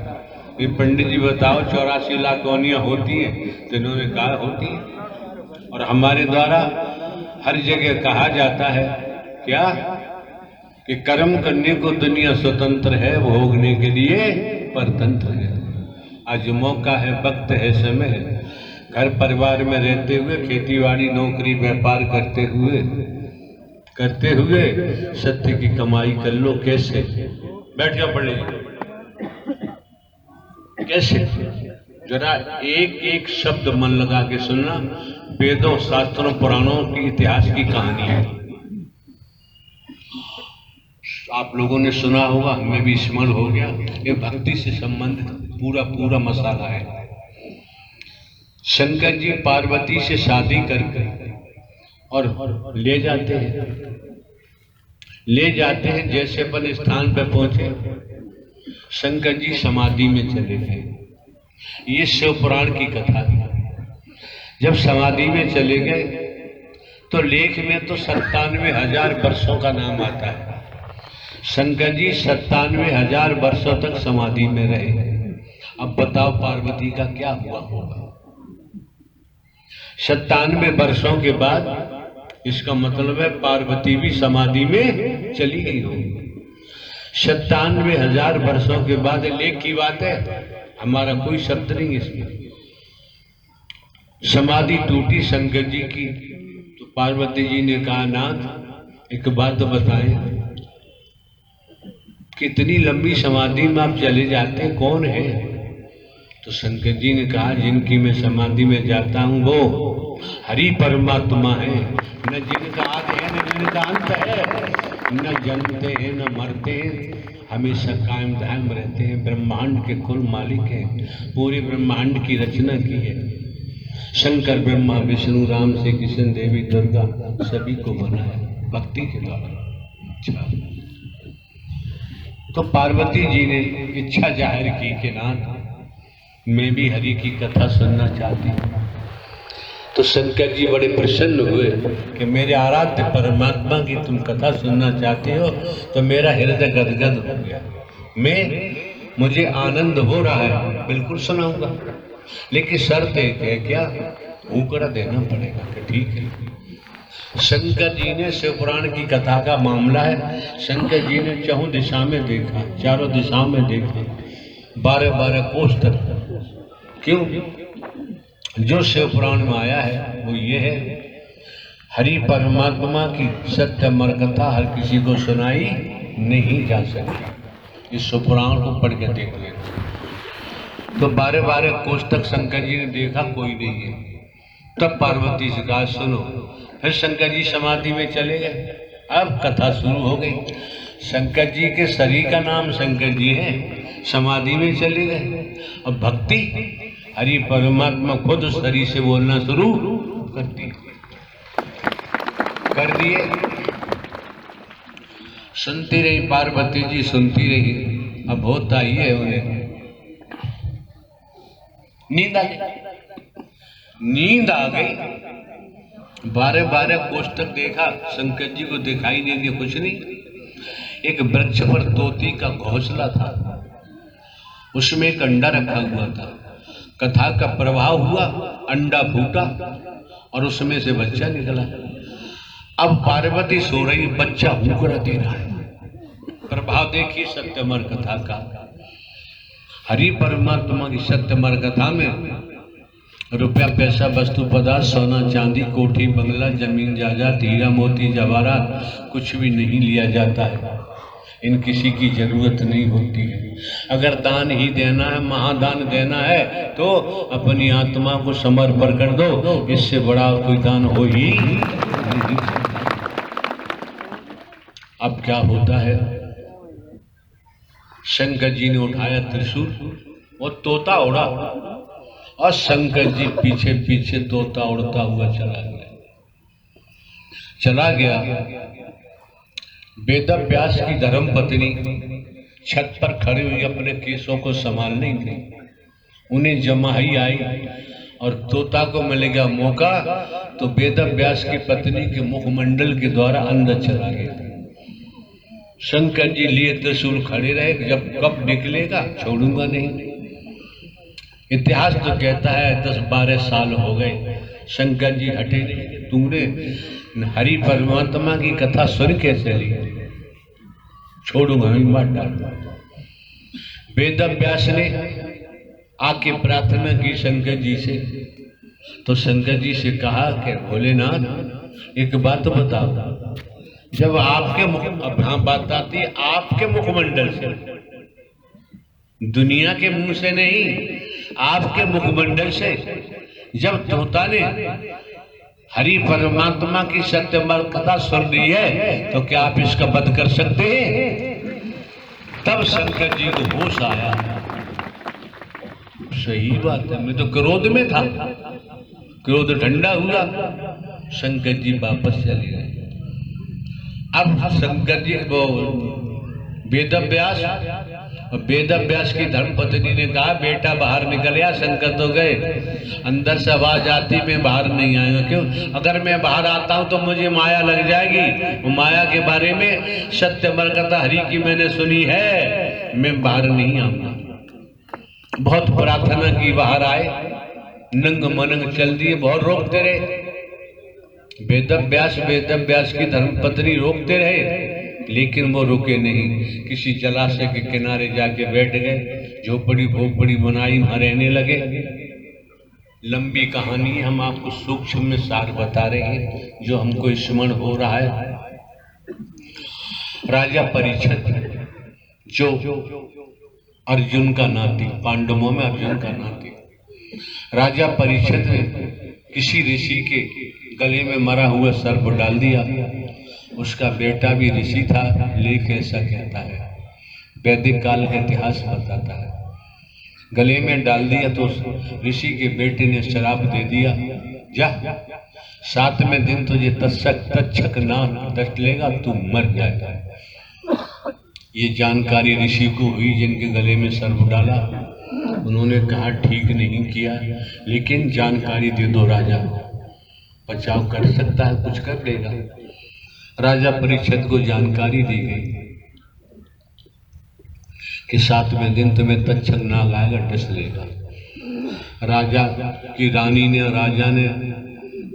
B: कि पंडित जी बताओ 84 लाख योनियां होती हैं? तो इन्होंने कहा होती है। और हमारे द्वारा हर जगह कहा जाता है क्या कि कर्म करने को दुनिया स्वतंत्र है, भोगने के लिए परतंत्र है। आज मौका है, वक्त है, समय है। घर परिवार में रहते हुए, खेतीबाड़ी नौकरी व्यापार करते हुए सत्य की कमाई कर लो। कैसे? बैठ जाओ, पढ़ लीजिए। कैसे? जरा एक एक शब्द मन लगा के सुनना। वेदों, शास्त्रों, पुराणों की, इतिहास की कहानी है। आप लोगों ने सुना होगा, हमें भी स्मरण हो गया। ये भक्ति से संबंधित पूरा मसाला है। शंकर जी पार्वती से शादी करके और ले जाते हैं। जैसे अपन स्थान पर पहुंचे, शंकर जी समाधि में चले गए। ये शिव पुराण की कथा है। जब समाधि में चले गए तो लेख में तो 97,000 वर्षों का नाम आता है। शंकर जी 97,000 वर्षों तक समाधि में रहे। अब बताओ पार्वती का क्या हुआ होगा? 97 वर्षों के बाद, इसका मतलब है पार्वती भी समाधि में चली गई होगी। 97,000 वर्षों के बाद लेख की बात है, हमारा कोई शब्द नहीं इसमें। समाधि टूटी शंकर जी की, तो पार्वती जी ने कहा, नाथ एक बात तो बताएं, कितनी लंबी समाधि में आप चले जाते हैं, कौन है? तो शंकर जी ने कहा, जिनकी मैं समाधि में जाता हूं वो हरि परमात्मा है। न जिनका आदि है, न जिनका अंत है, न जन्मते हैं न मरते हैं, हमेशा कायम दायम रहते हैं। ब्रह्मांड के कुल मालिक हैं, पूरे ब्रह्मांड की रचना की है। शंकर ब्रह्मा विष्णु राम श्री कृष्ण देवी दुर्गा सभी को बनाया भक्ति के द्वारा। अच्छा, तो पार्वती जी ने इच्छा जाहिर की कि नाथ मैं भी हरि की कथा सुनना चाहती हूँ। तो शंकर जी बड़े प्रसन्न हुए कि मेरे आराध्य परमात्मा की तुम कथा सुनना चाहते हो, तो मेरा हृदय गदगद हो गया। मुझे आनंद हो रहा है, बिल्कुल सुनाऊंगा, लेकिन शर्त एक है, क्या? ऊकड़ा देना पड़ेगा। कि ठीक है। शंकर जी ने शिव पुराण की कथा का मामला है। शंकर जी ने चारों दिशा में देखा, चारों दिशाओं में देखा, 12-12 कोस तक। क्यों? जो शिव पुराण में आया है वो ये है, हरि परमात्मा की सत्य अमर कथा हर किसी को सुनाई नहीं जा सकती। इस शिव पुराण को पढ़ के देख लेना। तो 12-12 कोस तक शंकर जी ने देखा, कोई नहीं है। तब पार्वती से कहा, सुनो। फिर शंकर जी समाधि में चले गए। अब कथा शुरू हो गई। शंकर जी के शरीर का नाम शंकर जी है, समाधि में चले गए। अब भक्ति, हरि परमात्मा खुद उस शरीर से बोलना शुरू कर दिए। सुनती रही पार्वती जी, सुनती रही। अब होता ही है, उन्हें नींद आ गई। 12-12 कोस तक देखा, शंकर जी को दिखाई नहीं दिया, कुछ नहीं। एक वृक्ष पर तोती का घोंसला था, उसमें एक अंडा रखा हुआ था। कथा का प्रभाव हुआ, अंडा फूटा और उसमें से बच्चा निकला। अब पार्वती सो रही, बच्चा हुकड़ा दे रहा है। प्रभाव देखिए सत्यमर कथा का। हरि परमात्मा की सत्यमर कथा में रुपया पैसा वस्तु पदार्थ सोना चांदी कोठी बंगला जमीन जायदाद हीरा मोती जवाहरात कुछ भी नहीं लिया जाता है। इन किसी की जरूरत नहीं होती है। अगर दान ही देना है, महादान देना है, तो अपनी आत्मा को समर्पण कर दो, इससे बड़ा कोई दान हो ही नहीं। अब क्या होता है, शंकर जी ने उठाया त्रिशूल, वो तोता उड़ा और शंकर जी पीछे पीछे तोता उड़ता हुआ चला गया। वेद व्यास की धर्म पत्नी छत पर खड़ी हुई अपने केसों को संभाल नहीं थी। उन्हें जमाई आई और तोता को मिलेगा मौका तो वेद व्यास की पत्नी के मुखमंडल के द्वारा अंदर चला गया। शंकर जी लिए त्रिशूल खड़े रहे, जब कब निकलेगा छोड़ूंगा नहीं। इतिहास तो कहता है 10-12 साल हो गए शंकर जी हटे नहीं। तुमने हरि परमात्मा की कथा सुन कैसे ली? छोड़ूंगा नहीं, मार डालूंगा। वेद व्यास ने आके प्रार्थना की शंकर जी से, तो शंकर जी से कहा कि भोलेनाथ एक बात बताओ, जब आपके मुख, अब हाँ बात आती है आपके मुखमंडल से, दुनिया के मुंह से नहीं, आपके मुखमंडल से जब तोता ने हरि परमात्मा की सत्यमर कथा सुन ली है तो क्या आप इसका वध कर सकते हैं? तब शंकर जी को होश आया, सही बात है, मैं तो क्रोध में था, क्रोध ठंडा हुआ, शंकर जी वापस चले गए। अब शंकर जी वो वेद व्यास की धर्मपत्नी ने कहा बेटा बाहर निकल या, शंकर तो गए। अंदर से आवाज आती मैं बाहर नहीं आऊंगा। क्यों? अगर मैं बाहर आता हूं तो मुझे माया लग जाएगी। वो माया के बारे में सत्यमर कथा हरि की मैंने सुनी है, मैं बाहर नहीं आऊंगा। बहुत प्रार्थना की, बाहर आए, नंग मनंग चल दिए, बहुत रोकते रहे। वेद व्यास की धर्मपत्नी रोकते रहे लेकिन वो रुके नहीं। किसी जलाशय के किनारे जाके बैठ गए, झोपड़ी भोपड़ी बनाई, वहां रहने लगे। लंबी कहानी हम आपको सूक्ष्म में सार बता रहे हैं जो हमको स्मरण हो रहा है। राजा परीक्षित जो अर्जुन का नाती, पांडवों में अर्जुन का नाती, राजा परीक्षित ने किसी ऋषि के गले में मरा हुआ सर्प डाल दिया। उसका बेटा भी ऋषि था, लेख ऐसा कहता है, वैदिक काल का इतिहास बताता है। गले में डाल दिया तो ऋषि के बेटे ने श्राप दे दिया, जा 7वें दिन तुझे तक्षक नाम दस्ट लेगा, तू मर जाएगा। ये जानकारी ऋषि को हुई जिनके गले में सर्प डाला। उन्होंने कहा ठीक नहीं किया, लेकिन जानकारी दे दो राजा, बचाव कर सकता है, कुछ कर देगा। राजा परीक्षित को जानकारी दी गई कि 7वें दिन तुम्हें तक्षक नाग आएगा, डस लेगा। राजा की रानी ने, राजा ने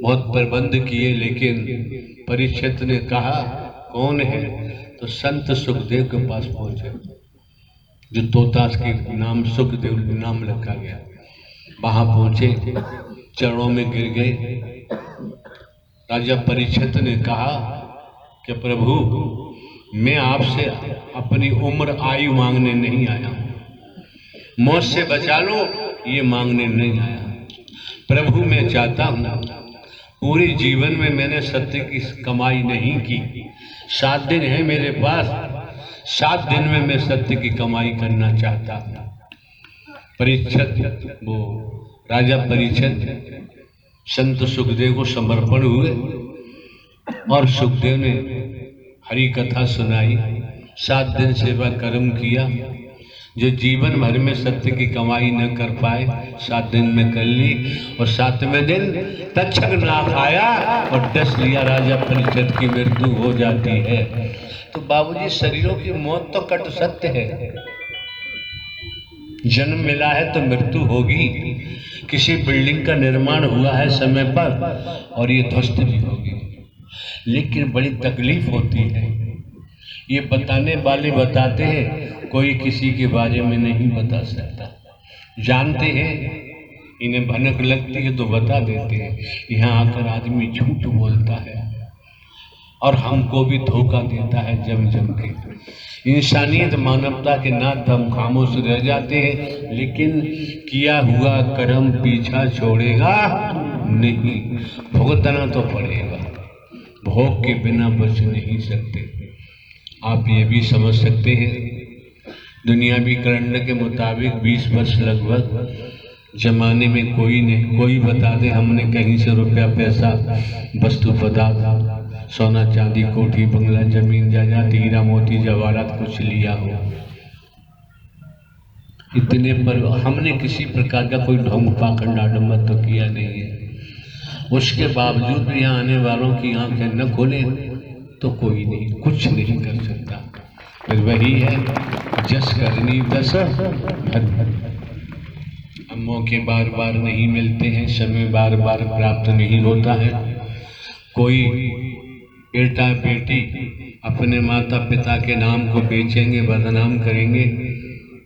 B: बहुत प्रबंध किए, लेकिन परीक्षित ने कहा कौन है? तो संत सुखदेव के पास पहुंचे, जो तोता के नाम सुखदेव नाम रखा गया। वहां पहुंचे, चरणों में गिर गए। राजा परीक्षित ने कहा कि प्रभु मैं आपसे अपनी उम्र आयु मांगने नहीं आया, मौत से बचा लो ये मांगने नहीं आया। प्रभु मैं चाहता हूँ, पूरे जीवन में मैंने सत्य की कमाई नहीं की, 7 दिन है मेरे पास, 7 दिन में मैं सत्य की कमाई करना चाहता हूँ। परीक्षित, वो राजा परीक्षित संत सुखदेव को समर्पण हुए और सुखदेव ने हरि कथा सुनाई। 7 दिन सेवा कर्म किया, जो जीवन भर में सत्य की कमाई न कर पाए 7 दिन में कर ली, और 7वें दिन तक्षक नाग आया और डस लिया। राजा परीक्षित की मृत्यु हो जाती है। तो बाबूजी, शरीरों की मौत तो कट सत्य है, जन्म मिला है तो मृत्यु होगी। किसी बिल्डिंग का निर्माण हुआ है समय पर और ये ध्वस्त भी होगी, लेकिन बड़ी तकलीफ होती है। ये बताने वाले बताते हैं, कोई किसी के बारे में नहीं बता सकता। जानते हैं, इन्हें भनक लगती है तो बता देते हैं। यहाँ आकर आदमी झूठ बोलता है और हमको भी धोखा देता है जम जम के। इंसानियत मानवता के नाते हम खामोश रह जाते हैं, लेकिन किया हुआ कर्म पीछा छोड़ेगा नहीं, भुगतना तो पड़ेगा। भोग के बिना बच नहीं सकते। आप ये भी समझ सकते हैं दुनियावी कैलेंडर के मुताबिक 20 वर्ष लगभग जमाने में कोई नहीं, कोई बता दे हमने कहीं से रुपया पैसा वस्तु पदार्थ सोना चांदी कोठी बंगला जमीन जायदाद हीरा मोती जवाहरात कुछ लिया हो। इतने पर हमने किसी प्रकार का कोई ढोंग पाखंड आडंबर तो किया नहीं है। उसके बावजूद भी यहाँ आने वालों की आंखें न खोले तो कोई नहीं, कुछ नहीं कर सकता। फिर वही है जस करनी तस हम मौके बार बार नहीं मिलते हैं, समय बार बार प्राप्त नहीं होता है। कोई बेटा बेटी अपने माता पिता के नाम को बेचेंगे, बदनाम करेंगे,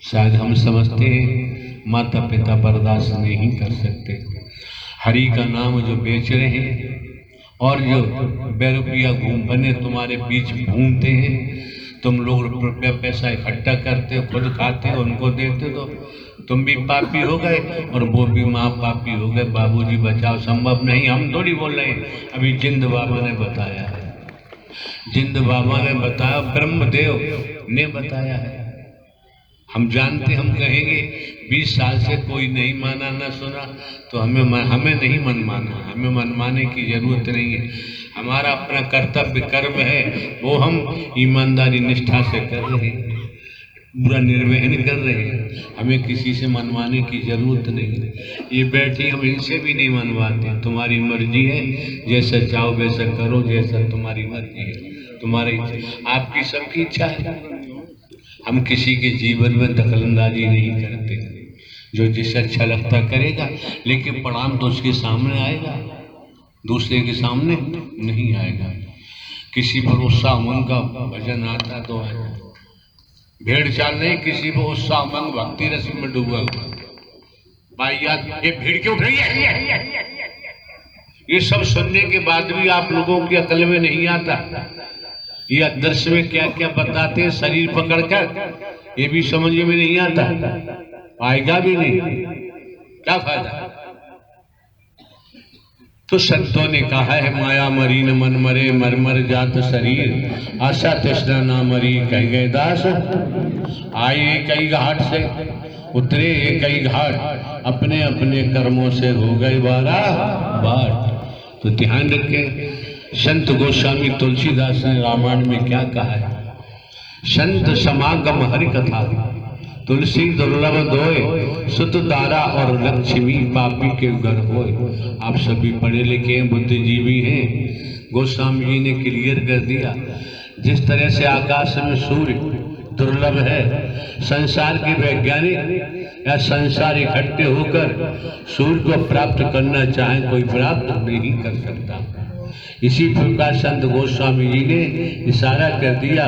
B: शायद हम समझते हैं माता पिता बर्दाश्त नहीं कर सकते। हरि का नाम जो बेच रहे हैं और जो बेरुपया बने तुम्हारे बीच घूमते हैं, तुम लोग रुपया पैसा इकट्ठा करते हो, खुद खाते हो, उनको देते हो, तुम भी पापी हो गए और वो भी माँ पापी हो गए। बाबूजी बचाओ संभव नहीं, हम थोड़ी बोल रहे हैं, अभी जिंद बाबा ने बताया है, जिंद बाबा ने बताया, ब्रह्मदेव ने बताया है। हम जानते, हम कहेंगे 20 साल से कोई नहीं माना ना सुना तो हमें नहीं मनमाना, हमें मनमाने की जरूरत नहीं है। हमारा अपना कर्तव्य कर्म है, वो हम ईमानदारी निष्ठा से कर रहे हैं, पूरा निर्वहन कर रहे हैं, हमें किसी से मनवाने की जरूरत नहीं है। ये बैठी हम इनसे भी नहीं मनवाते, तुम्हारी मर्जी है, जैसा चाहो वैसा करो, जैसा तुम्हारी मर्जी है, तुम्हारी आपकी सबकी इच्छा है। हम किसी के जीवन में दखलंदाजी नहीं करते, जो जिसे अच्छा लगता करेगा, लेकिन परिणाम तो उसके सामने आएगा, दूसरे के सामने नहीं आएगा। किसी पर उत्साह उमंग का भजन आता तो है, भेड़ चाल नहीं, किसी पर उत्साह उमंग भक्ति रस में डूबा हुआ। भाई यार ये भीड़ क्यों रही है? ये सब सुनने के बाद भी आप लोगों की अकल में नहीं आता, ये दृश्य में क्या क्या बताते हैं शरीर पकड़कर, ये भी समझ में नहीं आता, आएगा भी नहीं, क्या फायदा। तो संतों ने कहा है माया मरी न मन मरे, मर मर जात शरीर, आशा तृष्णा ना मरी कह गए दास। आए कई घाट से उतरे कई घाट, अपने अपने कर्मों से हो गए बार। तो ध्यान रखें, संत गोस्वामी तुलसीदास ने रामायण में क्या कहा है, संत समागम हरि कथा, तुलसी दुर्लभ दोय, सुत दारा और लक्ष्मी पापी के घर होय। आप सभी पढ़े लिखे हैं, बुद्धिजीवी हैं, गोस्वामी जी ने क्लियर कर दिया। जिस तरह से आकाश में सूर्य दुर्लभ है, संसार के वैज्ञानिक या संसार इकट्ठे होकर सूर्य को प्राप्त करना चाहे कोई प्राप्त नहीं कर सकता। इसी प्रकार संत गोस्वामी जी ने इशारा कर दिया,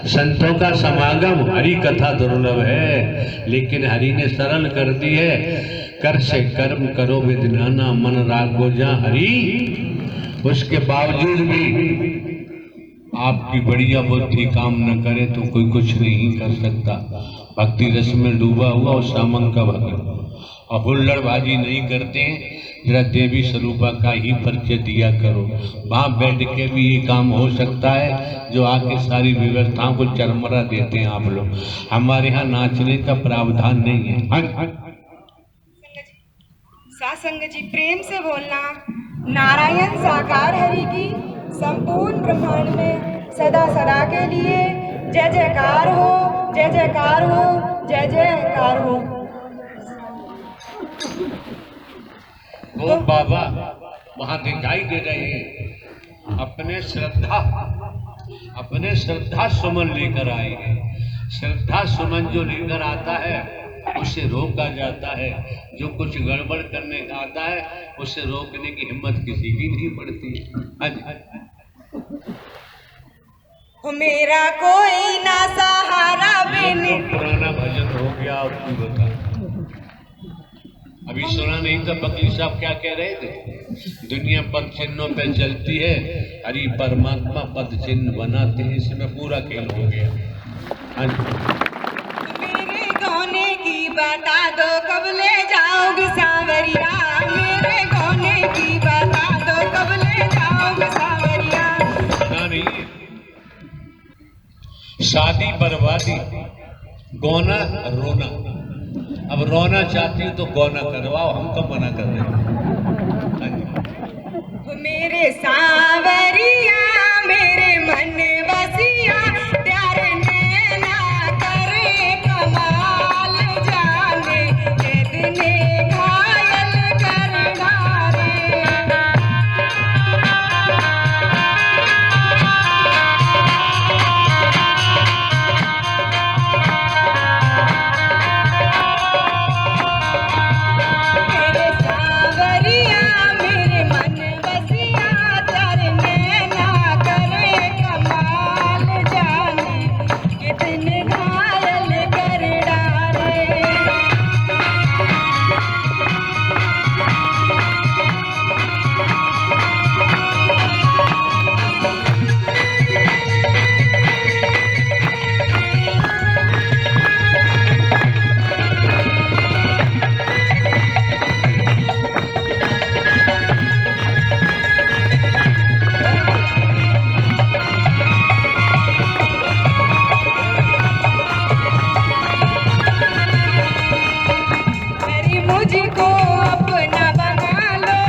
B: संतों का समागम हरि कथा दुर्लभ है, लेकिन हरि ने सरल कर दी है, कर से कर्म करो विदनाना, मन रागो जा हरि। उसके बावजूद भी आपकी बढ़िया बुद्धि काम न करे तो कोई कुछ नहीं कर सकता। भक्ति रस में डूबा हुआ और सामंग का भक्त और हुल्लड़बाजी नहीं करते हैं, जरा देवी स्वरूपा का ही परिचय दिया करो। वहाँ बैठ के भी ये काम हो सकता है जो आके सारी व्यवस्थाओं को चरमरा देते हैं आप लोग। हमारे यहाँ नाचने का प्रावधान नहीं है।
E: सासंग जी प्रेम से बोलना। नारायण साकार हरि की संपूर्ण ब्रह्मांड में सदा सदा के लिए जय जयकार हो, जय जयकार हो, जय जयकार हो।
B: वो बाबा वहां दिखाई दे रहे हैं, अपने श्रद्धा सुमन लेकर आए हैं। श्रद्धा सुमन जो लेकर आता है उसे रोका जाता है, जो कुछ गड़बड़ करने का आता है उसे रोकने की हिम्मत किसी की नहीं पड़ती।
E: मेरा कोई ना सहारा बिन।
B: पुराना भजन हो गया, आपकी बता अभी सुना नहीं था। बकली साहब क्या कह रहे थे, दुनिया पद चिन्हों पे चलती है, हरि परमात्मा पद चिन्ह बनाते हैं, इसमें पूरा खेल हो गया।
E: मेरे गौने की बता दो कब ले जाओगे सांवरिया, मेरे गौने की बता दो कब ले जाओगे सांवरिया।
B: सुना नहीं, शादी बर्बादी गौना रोना, अब रोना चाहती हो तो गौना करवाओ, हम कब मना कर रहे हैं।
E: मेरे सांवरिया मेरे मन बसिया प्यार नैना करे कमाल जाने कितने घायल कर डारे। मेरे सांवरिया मेरे मन बसिया प्यार नैना करे कमाल जाने कितने घायल कर डारे। मेरी मुझको अपना बना लो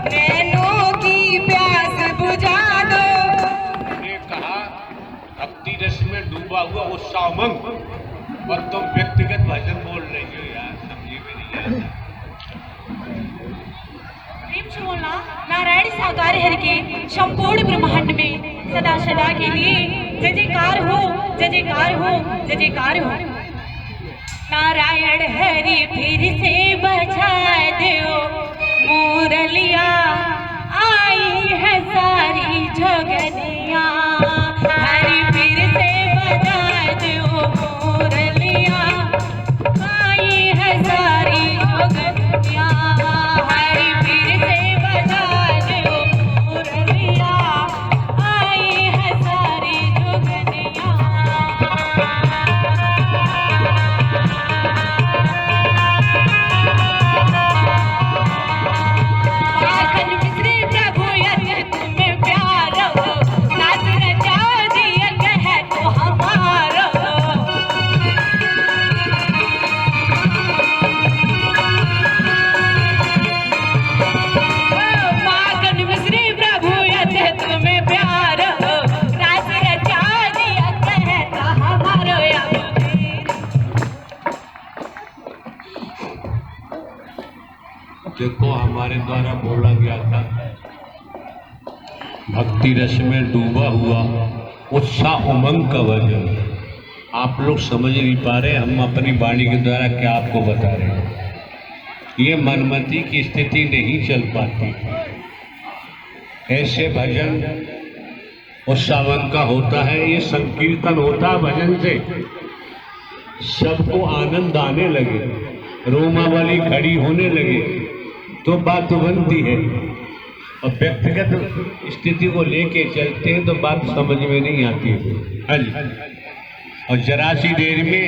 E: नैनों की प्यास बुझा दो।
B: ने कहा भक्ति रस में डूबा हुआ वो सामंग, और तुम व्यक्तिगत भजन बोल रही हो यार, समझी में नहीं आता।
F: प्रेम से बोलना। नारायण साकार हर के संपूर्ण ब्रह्मांड में सदा सदा के लिए जय जयकार हो, जय जयकार हो, जय जयकार हो। नारायण हरि फिर से बजा दो मुरलिया, आई है सारी जगनिया। हरि फिर से बजा दो मुरलिया, आई है सारी जगनिया। हरि फिर से बजा दो मुरलिया, आई है सारी जगनिया। आखन मिश्री प्रभु यज्ञ तुम्हें प्यार हो, नाच रचा दिया कह तो हमारा। माखन मिश्री प्रभु यज्ञ तुम्हें प्यार हो, नाच रचा दिया कह तो हमारा।
B: देखो हमारे द्वारा बोला गया था, भक्ति रस में डूबा हुआ उत्साह उमंग का वजन। आप लोग समझ नहीं पा रहे, हम अपनी वाणी के द्वारा क्या आपको बता रहे हैं। ये मनमति की स्थिति नहीं चल पाती। ऐसे भजन उत्साह का होता है, ये संकीर्तन होता है भजन से सबको आनंद आने लगे, रोमावली खड़ी होने लगे तो बात बनती है। और व्यक्तिगत स्थिति को लेके चलते हैं तो बात समझ में नहीं आती है। हाँ जी। और जरा सी देर में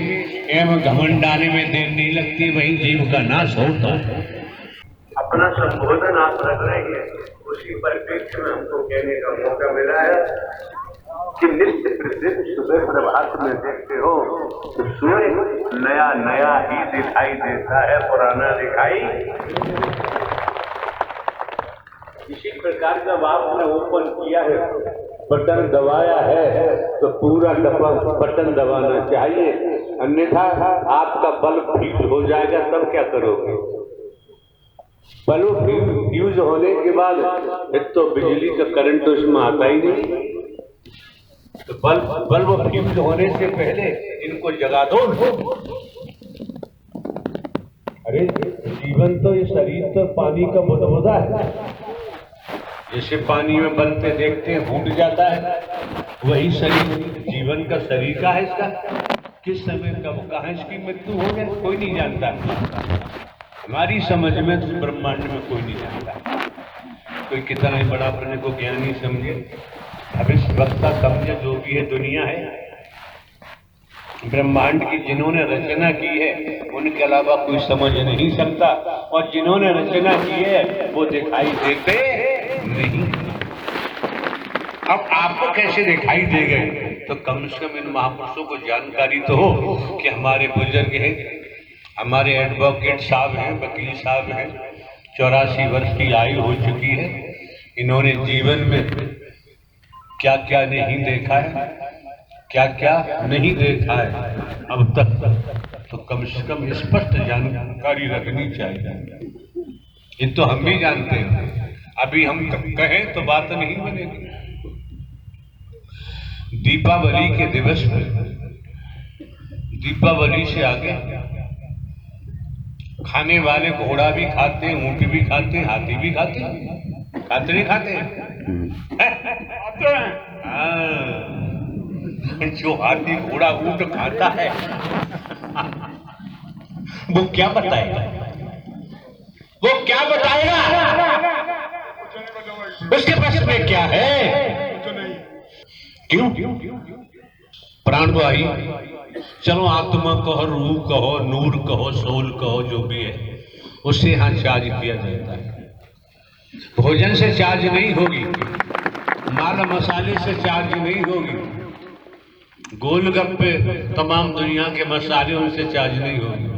B: एवं घमंड आने में देर नहीं लगती, वहीं जीव का नाश होता है।
G: अपना संबोधन आप रख रहे हैं, उसी परिप्रेक्ष्य में हमको कहने का मौका मिला है कि नित्य प्रतिदिन सुबह प्रभात में देखते हो तो सूर्य नया नया ही दिखाई देता है, पुराना दिखाई। इसी प्रकार जब आपने ओपन किया है, बटन दबाया है तो पूरा बटन दबाना चाहिए, अन्यथा आपका बल्ब फ्यूज हो जाएगा। तब क्या करोगे? बल्ब फ्यूज होने के बाद फिर तो बिजली का करंट तो इसमें आता ही नहीं। तो बल्ब फ्यूज होने से पहले इनको जगा दो। अरे जीवन तो, ये शरीर तो पानी का बुदबुदा है। जैसे पानी में बनते देखते हैं फूट जाता है, वही शरीर जीवन का सरीका है। इसका किस समय कब कहाँ इसकी मृत्यु हो जाए कोई नहीं जानता। हमारी समझ में तो ब्रह्मांड में कोई नहीं जानता। कोई कितना ही बड़ा अपने को ज्ञानी समझे, भविष्य वक्ता समझे, जो भी है दुनिया है ब्रह्मांड की जिन्होंने रचना की है उनके अलावा कोई समझ नहीं सकता, और जिन्होंने रचना की है वो दिखाई देते नहीं।
B: अब आपको कैसे दिखाई दे गए? तो कम से कम इन महापुरुषों को जानकारी तो हो कि हमारे बुजुर्ग हैं, हमारे एडवोकेट साहब हैं, वकील साहब हैं, 84 वर्ष की आयु हो चुकी है। इन्होंने जीवन में क्या क्या नहीं देखा है, क्या क्या नहीं देखा है अब तक, तो कम से कम स्पष्ट जानकारी रखनी चाहिए। ये तो हम भी जानते हैं, अभी हम कहें तो बात नहीं बनेगी। दीपावली के दिवस में, दीपावली से आगे खाने वाले घोड़ा भी खाते हैं, ऊंट भी खाते हैं, हाथी भी खाते हैं, खाते नहीं खाते हाँ, जो हाथी घोड़ा ऊंट खाता है वो क्या बताएगा, वो क्या बताएगा? उसके पास में क्या है? क्यों? प्राण भाई, चलो आत्मा कहो, रूह कहो, नूर कहो, सोल कहो, जो भी है उससे यहाँ चार्ज किया जाता है। भोजन से चार्ज नहीं होगी, माल मसाले से चार्ज नहीं होगी, गोलगप्पे तमाम दुनिया के मसाले उनसे चार्ज नहीं होगी,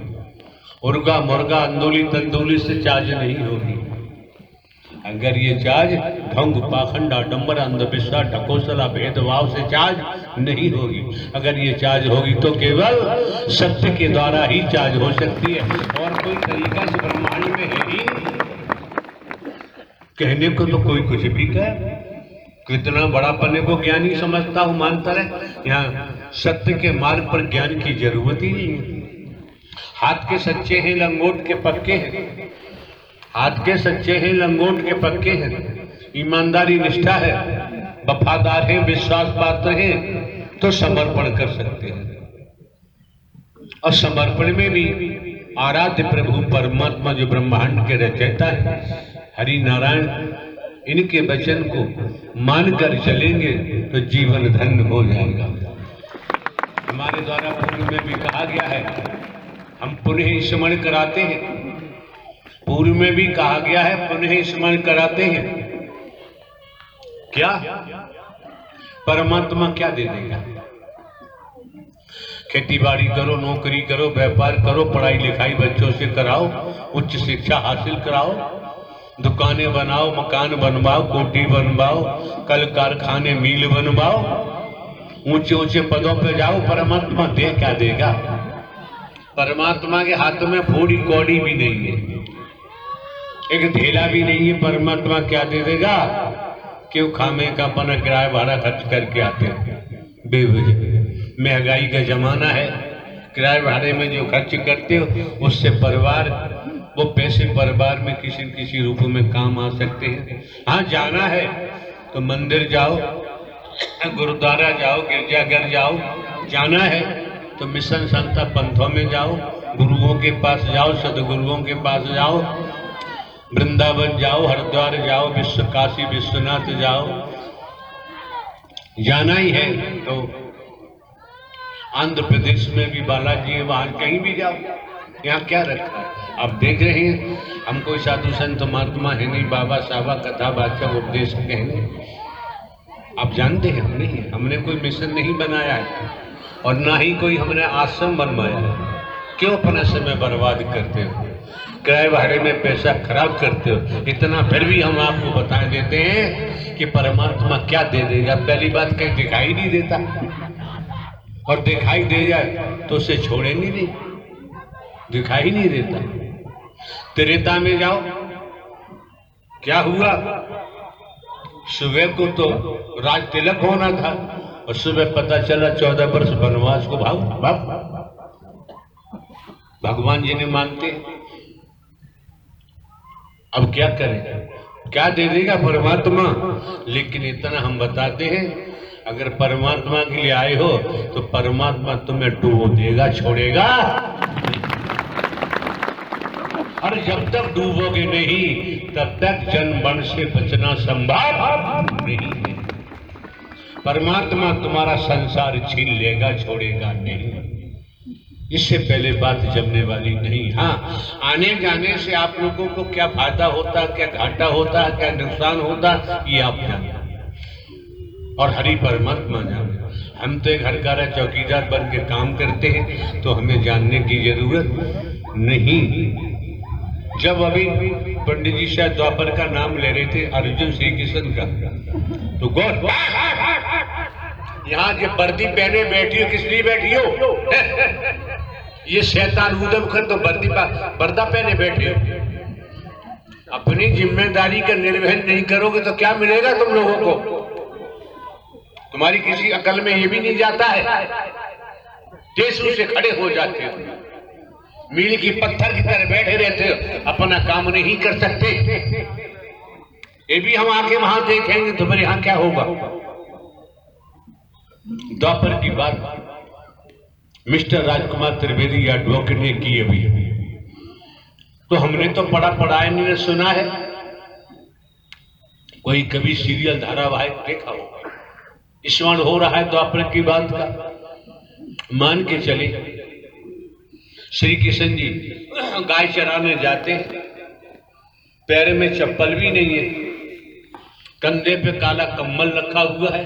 B: मुर्गा मुर्गा अंदोली तंदूली से चार्ज नहीं होगी। अगर ये चार्ज ढंग पाखंड आडंबर अंधविश्वास ढकोसला भेदभाव से चार्ज नहीं होगी, अगर ये चार्ज होगी तो केवल सत्य के द्वारा ही चार्ज हो सकती है, और कोई तरीका इस ब्रह्मांड में है ही। कहने को तो कोई कुछ भी कहे, कितना बड़ा पन्ने को ज्ञानी समझता हूं, मानता रहे, यहाँ सत्य के मार्ग पर ज्ञान की जरूरत ही नहीं है। हाथ के सच्चे हैं, लंगोट के पक्के हैं, हाथ के सच्चे हैं, लंगोट के पक्के हैं, ईमानदारी निष्ठा है, वफादार हैं, विश्वास पात्र हैं, तो समर्पण कर सकते हैं। और समर्पण में भी आराध्य प्रभु परमात्मा जो ब्रह्मांड के रचयिता है हरि नारायण, इनके वचन को मानकर चलेंगे तो जीवन धन्य हो जाएगा। हमारे द्वारा पूर्व में भी कहा गया है, हम पुनः स्मरण कराते हैं, पूर्व में भी कहा गया है पुनः स्मरण कराते हैं। क्या परमात्मा क्या दे देगा? खेती बाड़ी करो, नौकरी करो, व्यापार करो, पढ़ाई लिखाई बच्चों से कराओ, उच्च शिक्षा हासिल कराओ, दुकानें बनाओ, मकान बनवाओ, कोठी बनवाओ, कल कारखाने मील बनवाओ, ऊंचे ऊंचे पदों पे जाओ, परमात्मा दे क्या देगा? परमात्मा के हाथ में थोड़ी कौड़ी भी नहीं है, एक ढेला भी नहीं है, परमात्मा क्या दे देगा? क्यों खामे का अपना किराया भाड़ा खर्च करके आते हैं बेवजह। महंगाई का जमाना है, किराए भाड़े में जो खर्च करते हो उससे परिवार, वो पैसे परिवार में किसी न किसी रूप में काम आ सकते हैं। हाँ, जाना है तो मंदिर जाओ, गुरुद्वारा जाओ, गिरजाघर जाओ, जाना है तो मिशन संस्था पंथों में जाओ, गुरुओं के पास जाओ, सदगुरुओं के पास जाओ, वृंदावन जाओ, हरिद्वार जाओ, विश्व काशी विश्वनाथ जाओ, जाना ही है तो आंध्र प्रदेश में भी बालाजी है, वहां कहीं भी जाओ, यहाँ क्या रखा है? आप देख रहे हैं, हम कोई साधु संत महात्मा है नहीं, बाबा साहबा कथा बादशाह उपदेश है नहीं, आप जानते हैं हमने कोई मिशन नहीं बनाया है और ना ही कोई हमने आश्रम बनवाया है। क्यों अपना समय बर्बाद करते हो, किराए भाड़े में पैसा खराब करते हो? इतना फिर भी हम आपको बता देते हैं कि परमात्मा क्या दे देगा। पहली बात कहीं दिखाई नहीं देता, और दिखाई दे जाए तो उसे छोड़ेंगे नहीं, दिखाई नहीं देता। त्रेता में जाओ, क्या हुआ? सुबह को तो राज तिलक होना था और सुबह पता चला 14 वर्ष वनवास को भाग भगवान जी ने मानते। अब क्या करें, क्या दे देगा परमात्मा? लेकिन इतना हम बताते हैं, अगर परमात्मा के लिए आए हो तो परमात्मा तुम्हें डूबो देगा, छोड़ेगा। और जब तक डूबोगे नहीं तब तक जन्म मरण से बचना संभव नहीं है। परमात्मा तुम्हारा संसार छीन लेगा, छोड़ेगा नहीं। इससे पहले बात जमने वाली नहीं। हाँ, आने जाने से आप लोगों को क्या फायदा होता, क्या घाटा होता, क्या नुकसान होता, ये आप जानते हैं। और हरि परमात्मा जाने। हम तो एक घर का चौकीदार बन के काम करते हैं, तो हमें जानने की जरूरत नहीं। जब अभी पंडित जी शायद द्वापर का नाम ले रहे थे, अर्जुन श्री कृष्ण का, तो गौर यहाँ जो वर्दी पहने बैठी हो, किस लिए बैठी हो? ये शैतान उदम कर तो पर्दा पहने बैठे हो। अपनी जिम्मेदारी का निर्वहन नहीं करोगे तो क्या मिलेगा तुम लोगों को? तुम्हारी किसी अकल में ये भी नहीं जाता है, देशों से खड़े हो जाते हो, मील की पत्थर की तरह बैठे रहते हो, अपना काम नहीं कर सकते। ये भी हम आके वहां देखेंगे तुम्हारे यहाँ क्या होगा। द्वापर की बात मिस्टर राजकुमार त्रिवेदी एडवोकेट ने की अभी, तो हमने तो पढ़ा नहीं सुना है। कोई कभी सीरियल धारावाहिक देखा होगा, स्मरण हो रहा है द्वापर की बात का। मान के चले श्री कृष्ण जी गाय चराने जाते, पैर में चप्पल भी नहीं है, कंधे पे काला कम्बल रखा हुआ है।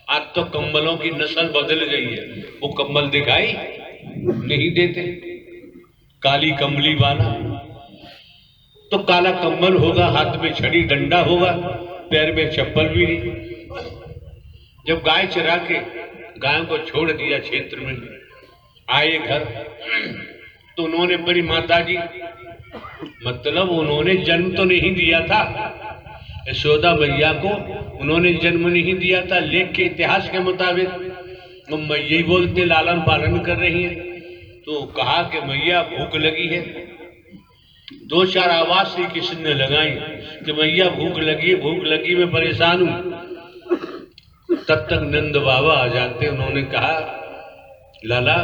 B: आज तो कम्बलों की नस्ल बदल गई है, वो कम्बल दिखाई नहीं देते, काली कमली वाला। तो काला कम्बल होगा, हाथ में छड़ी डंडा होगा, पैर में चप्पल भी नहीं। जब गाय चरा के गायों को छोड़ दिया क्षेत्र में, आए घर, तो उन्होंने बड़ी माता जी, मतलब उन्होंने जन्म तो नहीं दिया था, यशोदा मैया को उन्होंने जन्म नहीं दिया था। लेख के इतिहास के मुताबिक वो मैया ही बोलते लालन पालन कर रही है। तो कहा कि मैया भूख लगी है। 2-4 आवाज श्री कृष्ण ने लगाई कि मैया भूख लगी मैं परेशान हूं। तब तक नंद बाबा आ जाते, उन्होंने कहा लाला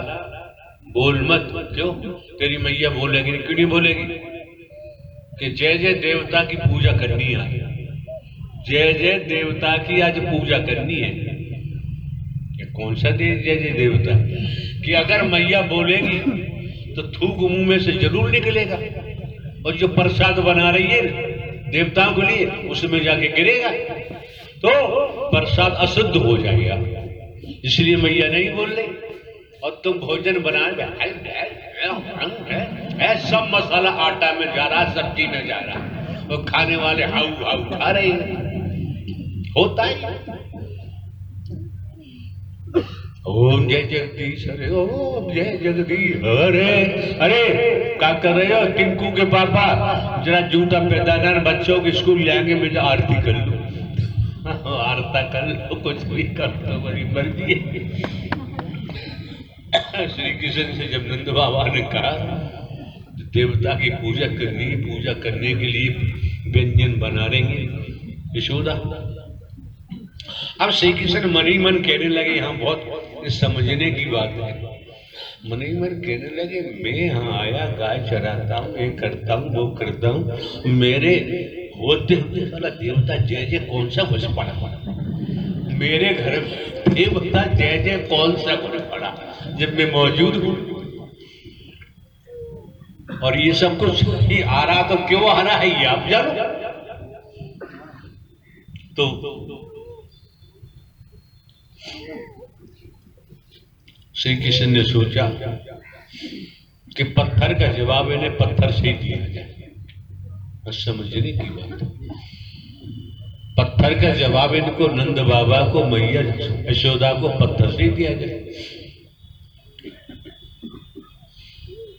B: बोल मत। क्यों? तेरी मैया बोलेगी? क्यों नहीं बोलेगी? कि जय जय देवता की पूजा करनी है, जय जय देवता की आज पूजा करनी है। ये कौन सा जय जय देवता? कि अगर मैया बोलेगी तो थूक मुंह में से जरूर निकलेगा, और जो प्रसाद बना रही है देवताओं के लिए उसमें जाके गिरेगा, तो प्रसाद अशुद्ध हो जाएगा। इसलिए मैया नहीं बोल रही। और तुम भोजन बना सब मसाला आटा में जा रहा, सब्जी में जा रहा, और खाने वाले हाउ हाउ खा रहे हैं। होता है। ओम जय जगदीश हरे, ओम जय जगदीश हरे। अरे क्या कर रहे हो टिंकू के पापा? जरा जूता पैदा बच्चों के स्कूल जाएंगे, मैं आरती कर लूं। आरता कर लो, कुछ भी कर लो, बड़ी मर्जी है। श्री कृष्ण से जब नंद बाबा ने कहा देवता की पूजा करनी है, पूजा करने के लिए व्यंजन बना रहे हैं यशोदा। अब श्री कृष्ण मन ही मन कहने लगे, यहाँ बहुत समझने की बात है। मन ही मन कहने लगे, मैं यहाँ आया गाय चराता हूँ, ये करता हूँ वो करता हूँ, मेरे होते हुए साला देवता जय जय कौन सा घुस पड़ा मेरे घर में? देवता जय जय कौन सा घुस पड़ा जब मैं मौजूद हूँ? और ये सब कुछ ही आ रहा, तो क्यों आ रहा है ये आप जानो। तो श्री कृष्ण ने सोचा कि पत्थर का जवाब इन्हें पत्थर से ही दिया जाए। समझने की बात, पत्थर का जवाब इनको नंद बाबा को, मैया यशोदा को पत्थर से ही दिया जाए।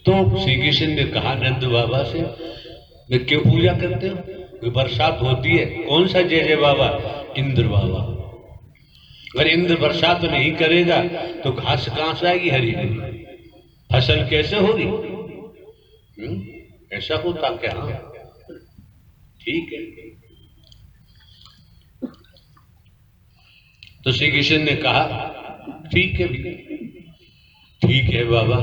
B: तो श्री कृष्ण ने कहा नंद बाबा से, मैं क्यों पूजा करते हो? बरसात होती है, कौन सा जय जय बाबा? इंद्र बाबा। अगर इंद्र बरसात नहीं करेगा तो घास कहां से आएगी हरी हरी? फसल कैसे होगी? ऐसा होता क्या? ठीक है। तो श्री कृष्ण ने कहा ठीक है भी, ठीक है बाबा,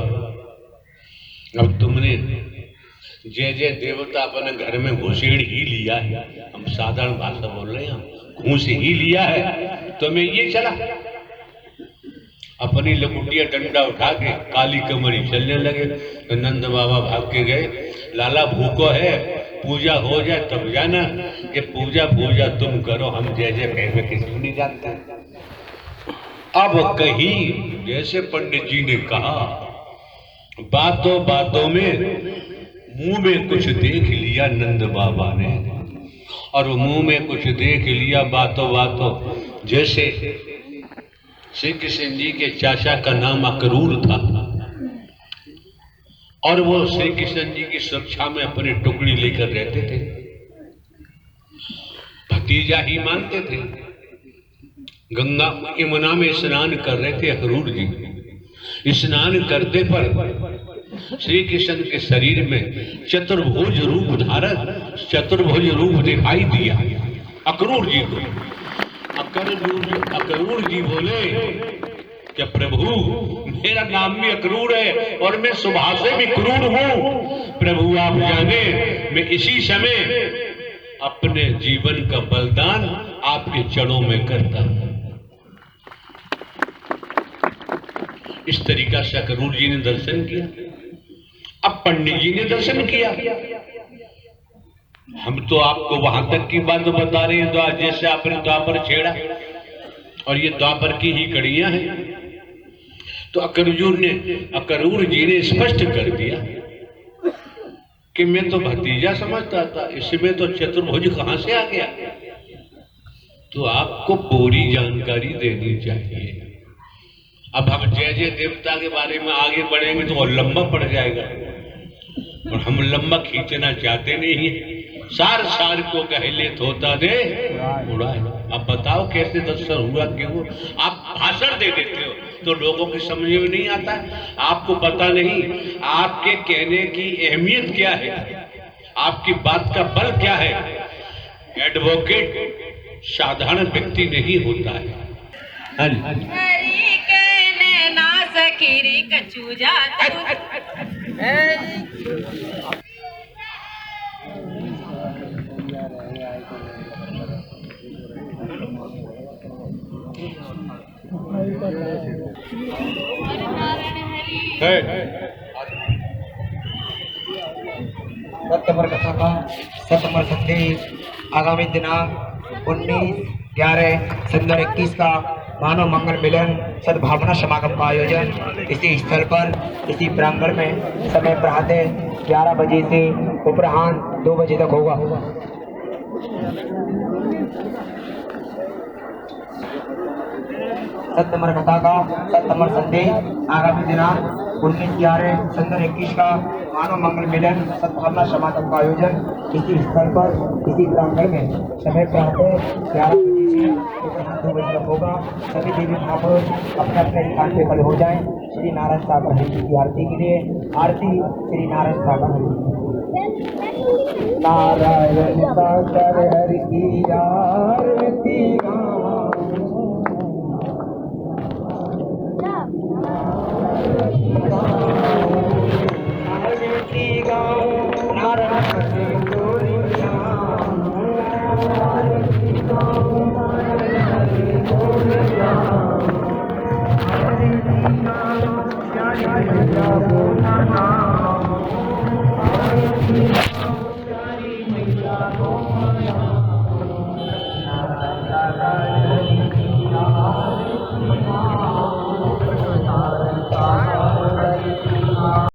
B: अब तुमने जय जय देवता अपने घर में घुसेड़ ही लिया है, हम साधारण भाषा बोल रहे हैं, घूस ही लिया है, तो मैं ये चला अपनी लकुटिया डंडा उठा के काली कमरी चलने लगे। तो नंद बाबा भाग के गए, लाला भूखो है, पूजा हो जाए तब जाना। ये पूजा तुम करो, हम जैसे पैसे किसी को नहीं जानते। अब कहीं जैसे पंडित जी ने कहा, बातों बातों में मुंह में कुछ देख लिया नंद बाबा ने, और मुंह में कुछ देख लिया बातों बातों। जैसे श्री कृष्ण जी के चाचा का नाम अक्रूर था, और वो श्री कृष्ण जी की सुरक्षा में अपनी टुकड़ी लेकर रहते थे, भतीजा ही मानते थे। गंगा यमुना में स्नान कर रहे थे अक्रूर जी। स्नान करते पर श्री कृष्ण के शरीर में चतुर्भुज रूप धारण, चतुर्भुज रूप दिखाई दिया अक्रूर जी को। अक्रूर जी बोले कि प्रभु मेरा नाम भी अक्रूर है और मैं स्वभाव से भी क्रूर हूँ। प्रभु आप जाने मैं इसी समय अपने जीवन का बलिदान आपके चरणों में करता हूँ। इस तरीका से अक्रूर जी ने दर्शन किया। अब पंडित जी ने दर्शन किया। हम तो आपको वहां तक की बात बता रहे हैं जैसे आपने द्वापर छेड़ा, और ये द्वापर की ही कड़ियां हैं। तो अक्रूर जी ने स्पष्ट कर दिया कि मैं तो भतीजा समझता था, इसमें तो चतुर्भुज कहां से आ गया। तो आपको पूरी जानकारी देनी चाहिए। अब हम जय जय देवता के बारे में आगे बढ़ेंगे तो वो लंबा पड़ जाएगा, और हम लंबा खींचना चाहते नहीं है। सार को कहले थोता दे उड़ाए। अब बताओ कैसे दर्शन हुआ, क्यों? आप भाषण दे देते हो तो लोगों की समझ में नहीं आता। आपको पता नहीं आपके कहने की अहमियत क्या है, आपकी बात का बल क्या है। एडवोकेट साधारण व्यक्ति नहीं होता है।
F: हरी के नैना सखीरी कचूजा
H: सत्यमर कथा का सतमर संदेश आगामी दिनांक 19/11/2021 का मानव मंगल मिलन सद्भावना समागम का आयोजन इसी स्थल पर, इसी प्रांगण में समय प्रातः 11 बजे से उपराह्न 2 बजे तक होगा। सत्यमर कथा का सत्यमर संदेश आगामी दिनांक 19/11/2021 का मानव मंगल मिलन सद्भावना समागम का आयोजन इसी स्थल पर, इसी प्रांगण में समय प्रातः 11 बजे से 2 बजे तक होगा। सभी देवी महापुरुष अपने अपने स्थान पे खड़े हो जाएं। श्री नारायण सागर हरि की आरती के लिए आरती श्री नारायण सागर हरि। नारायण सागर हरि की आरती
I: Thank you.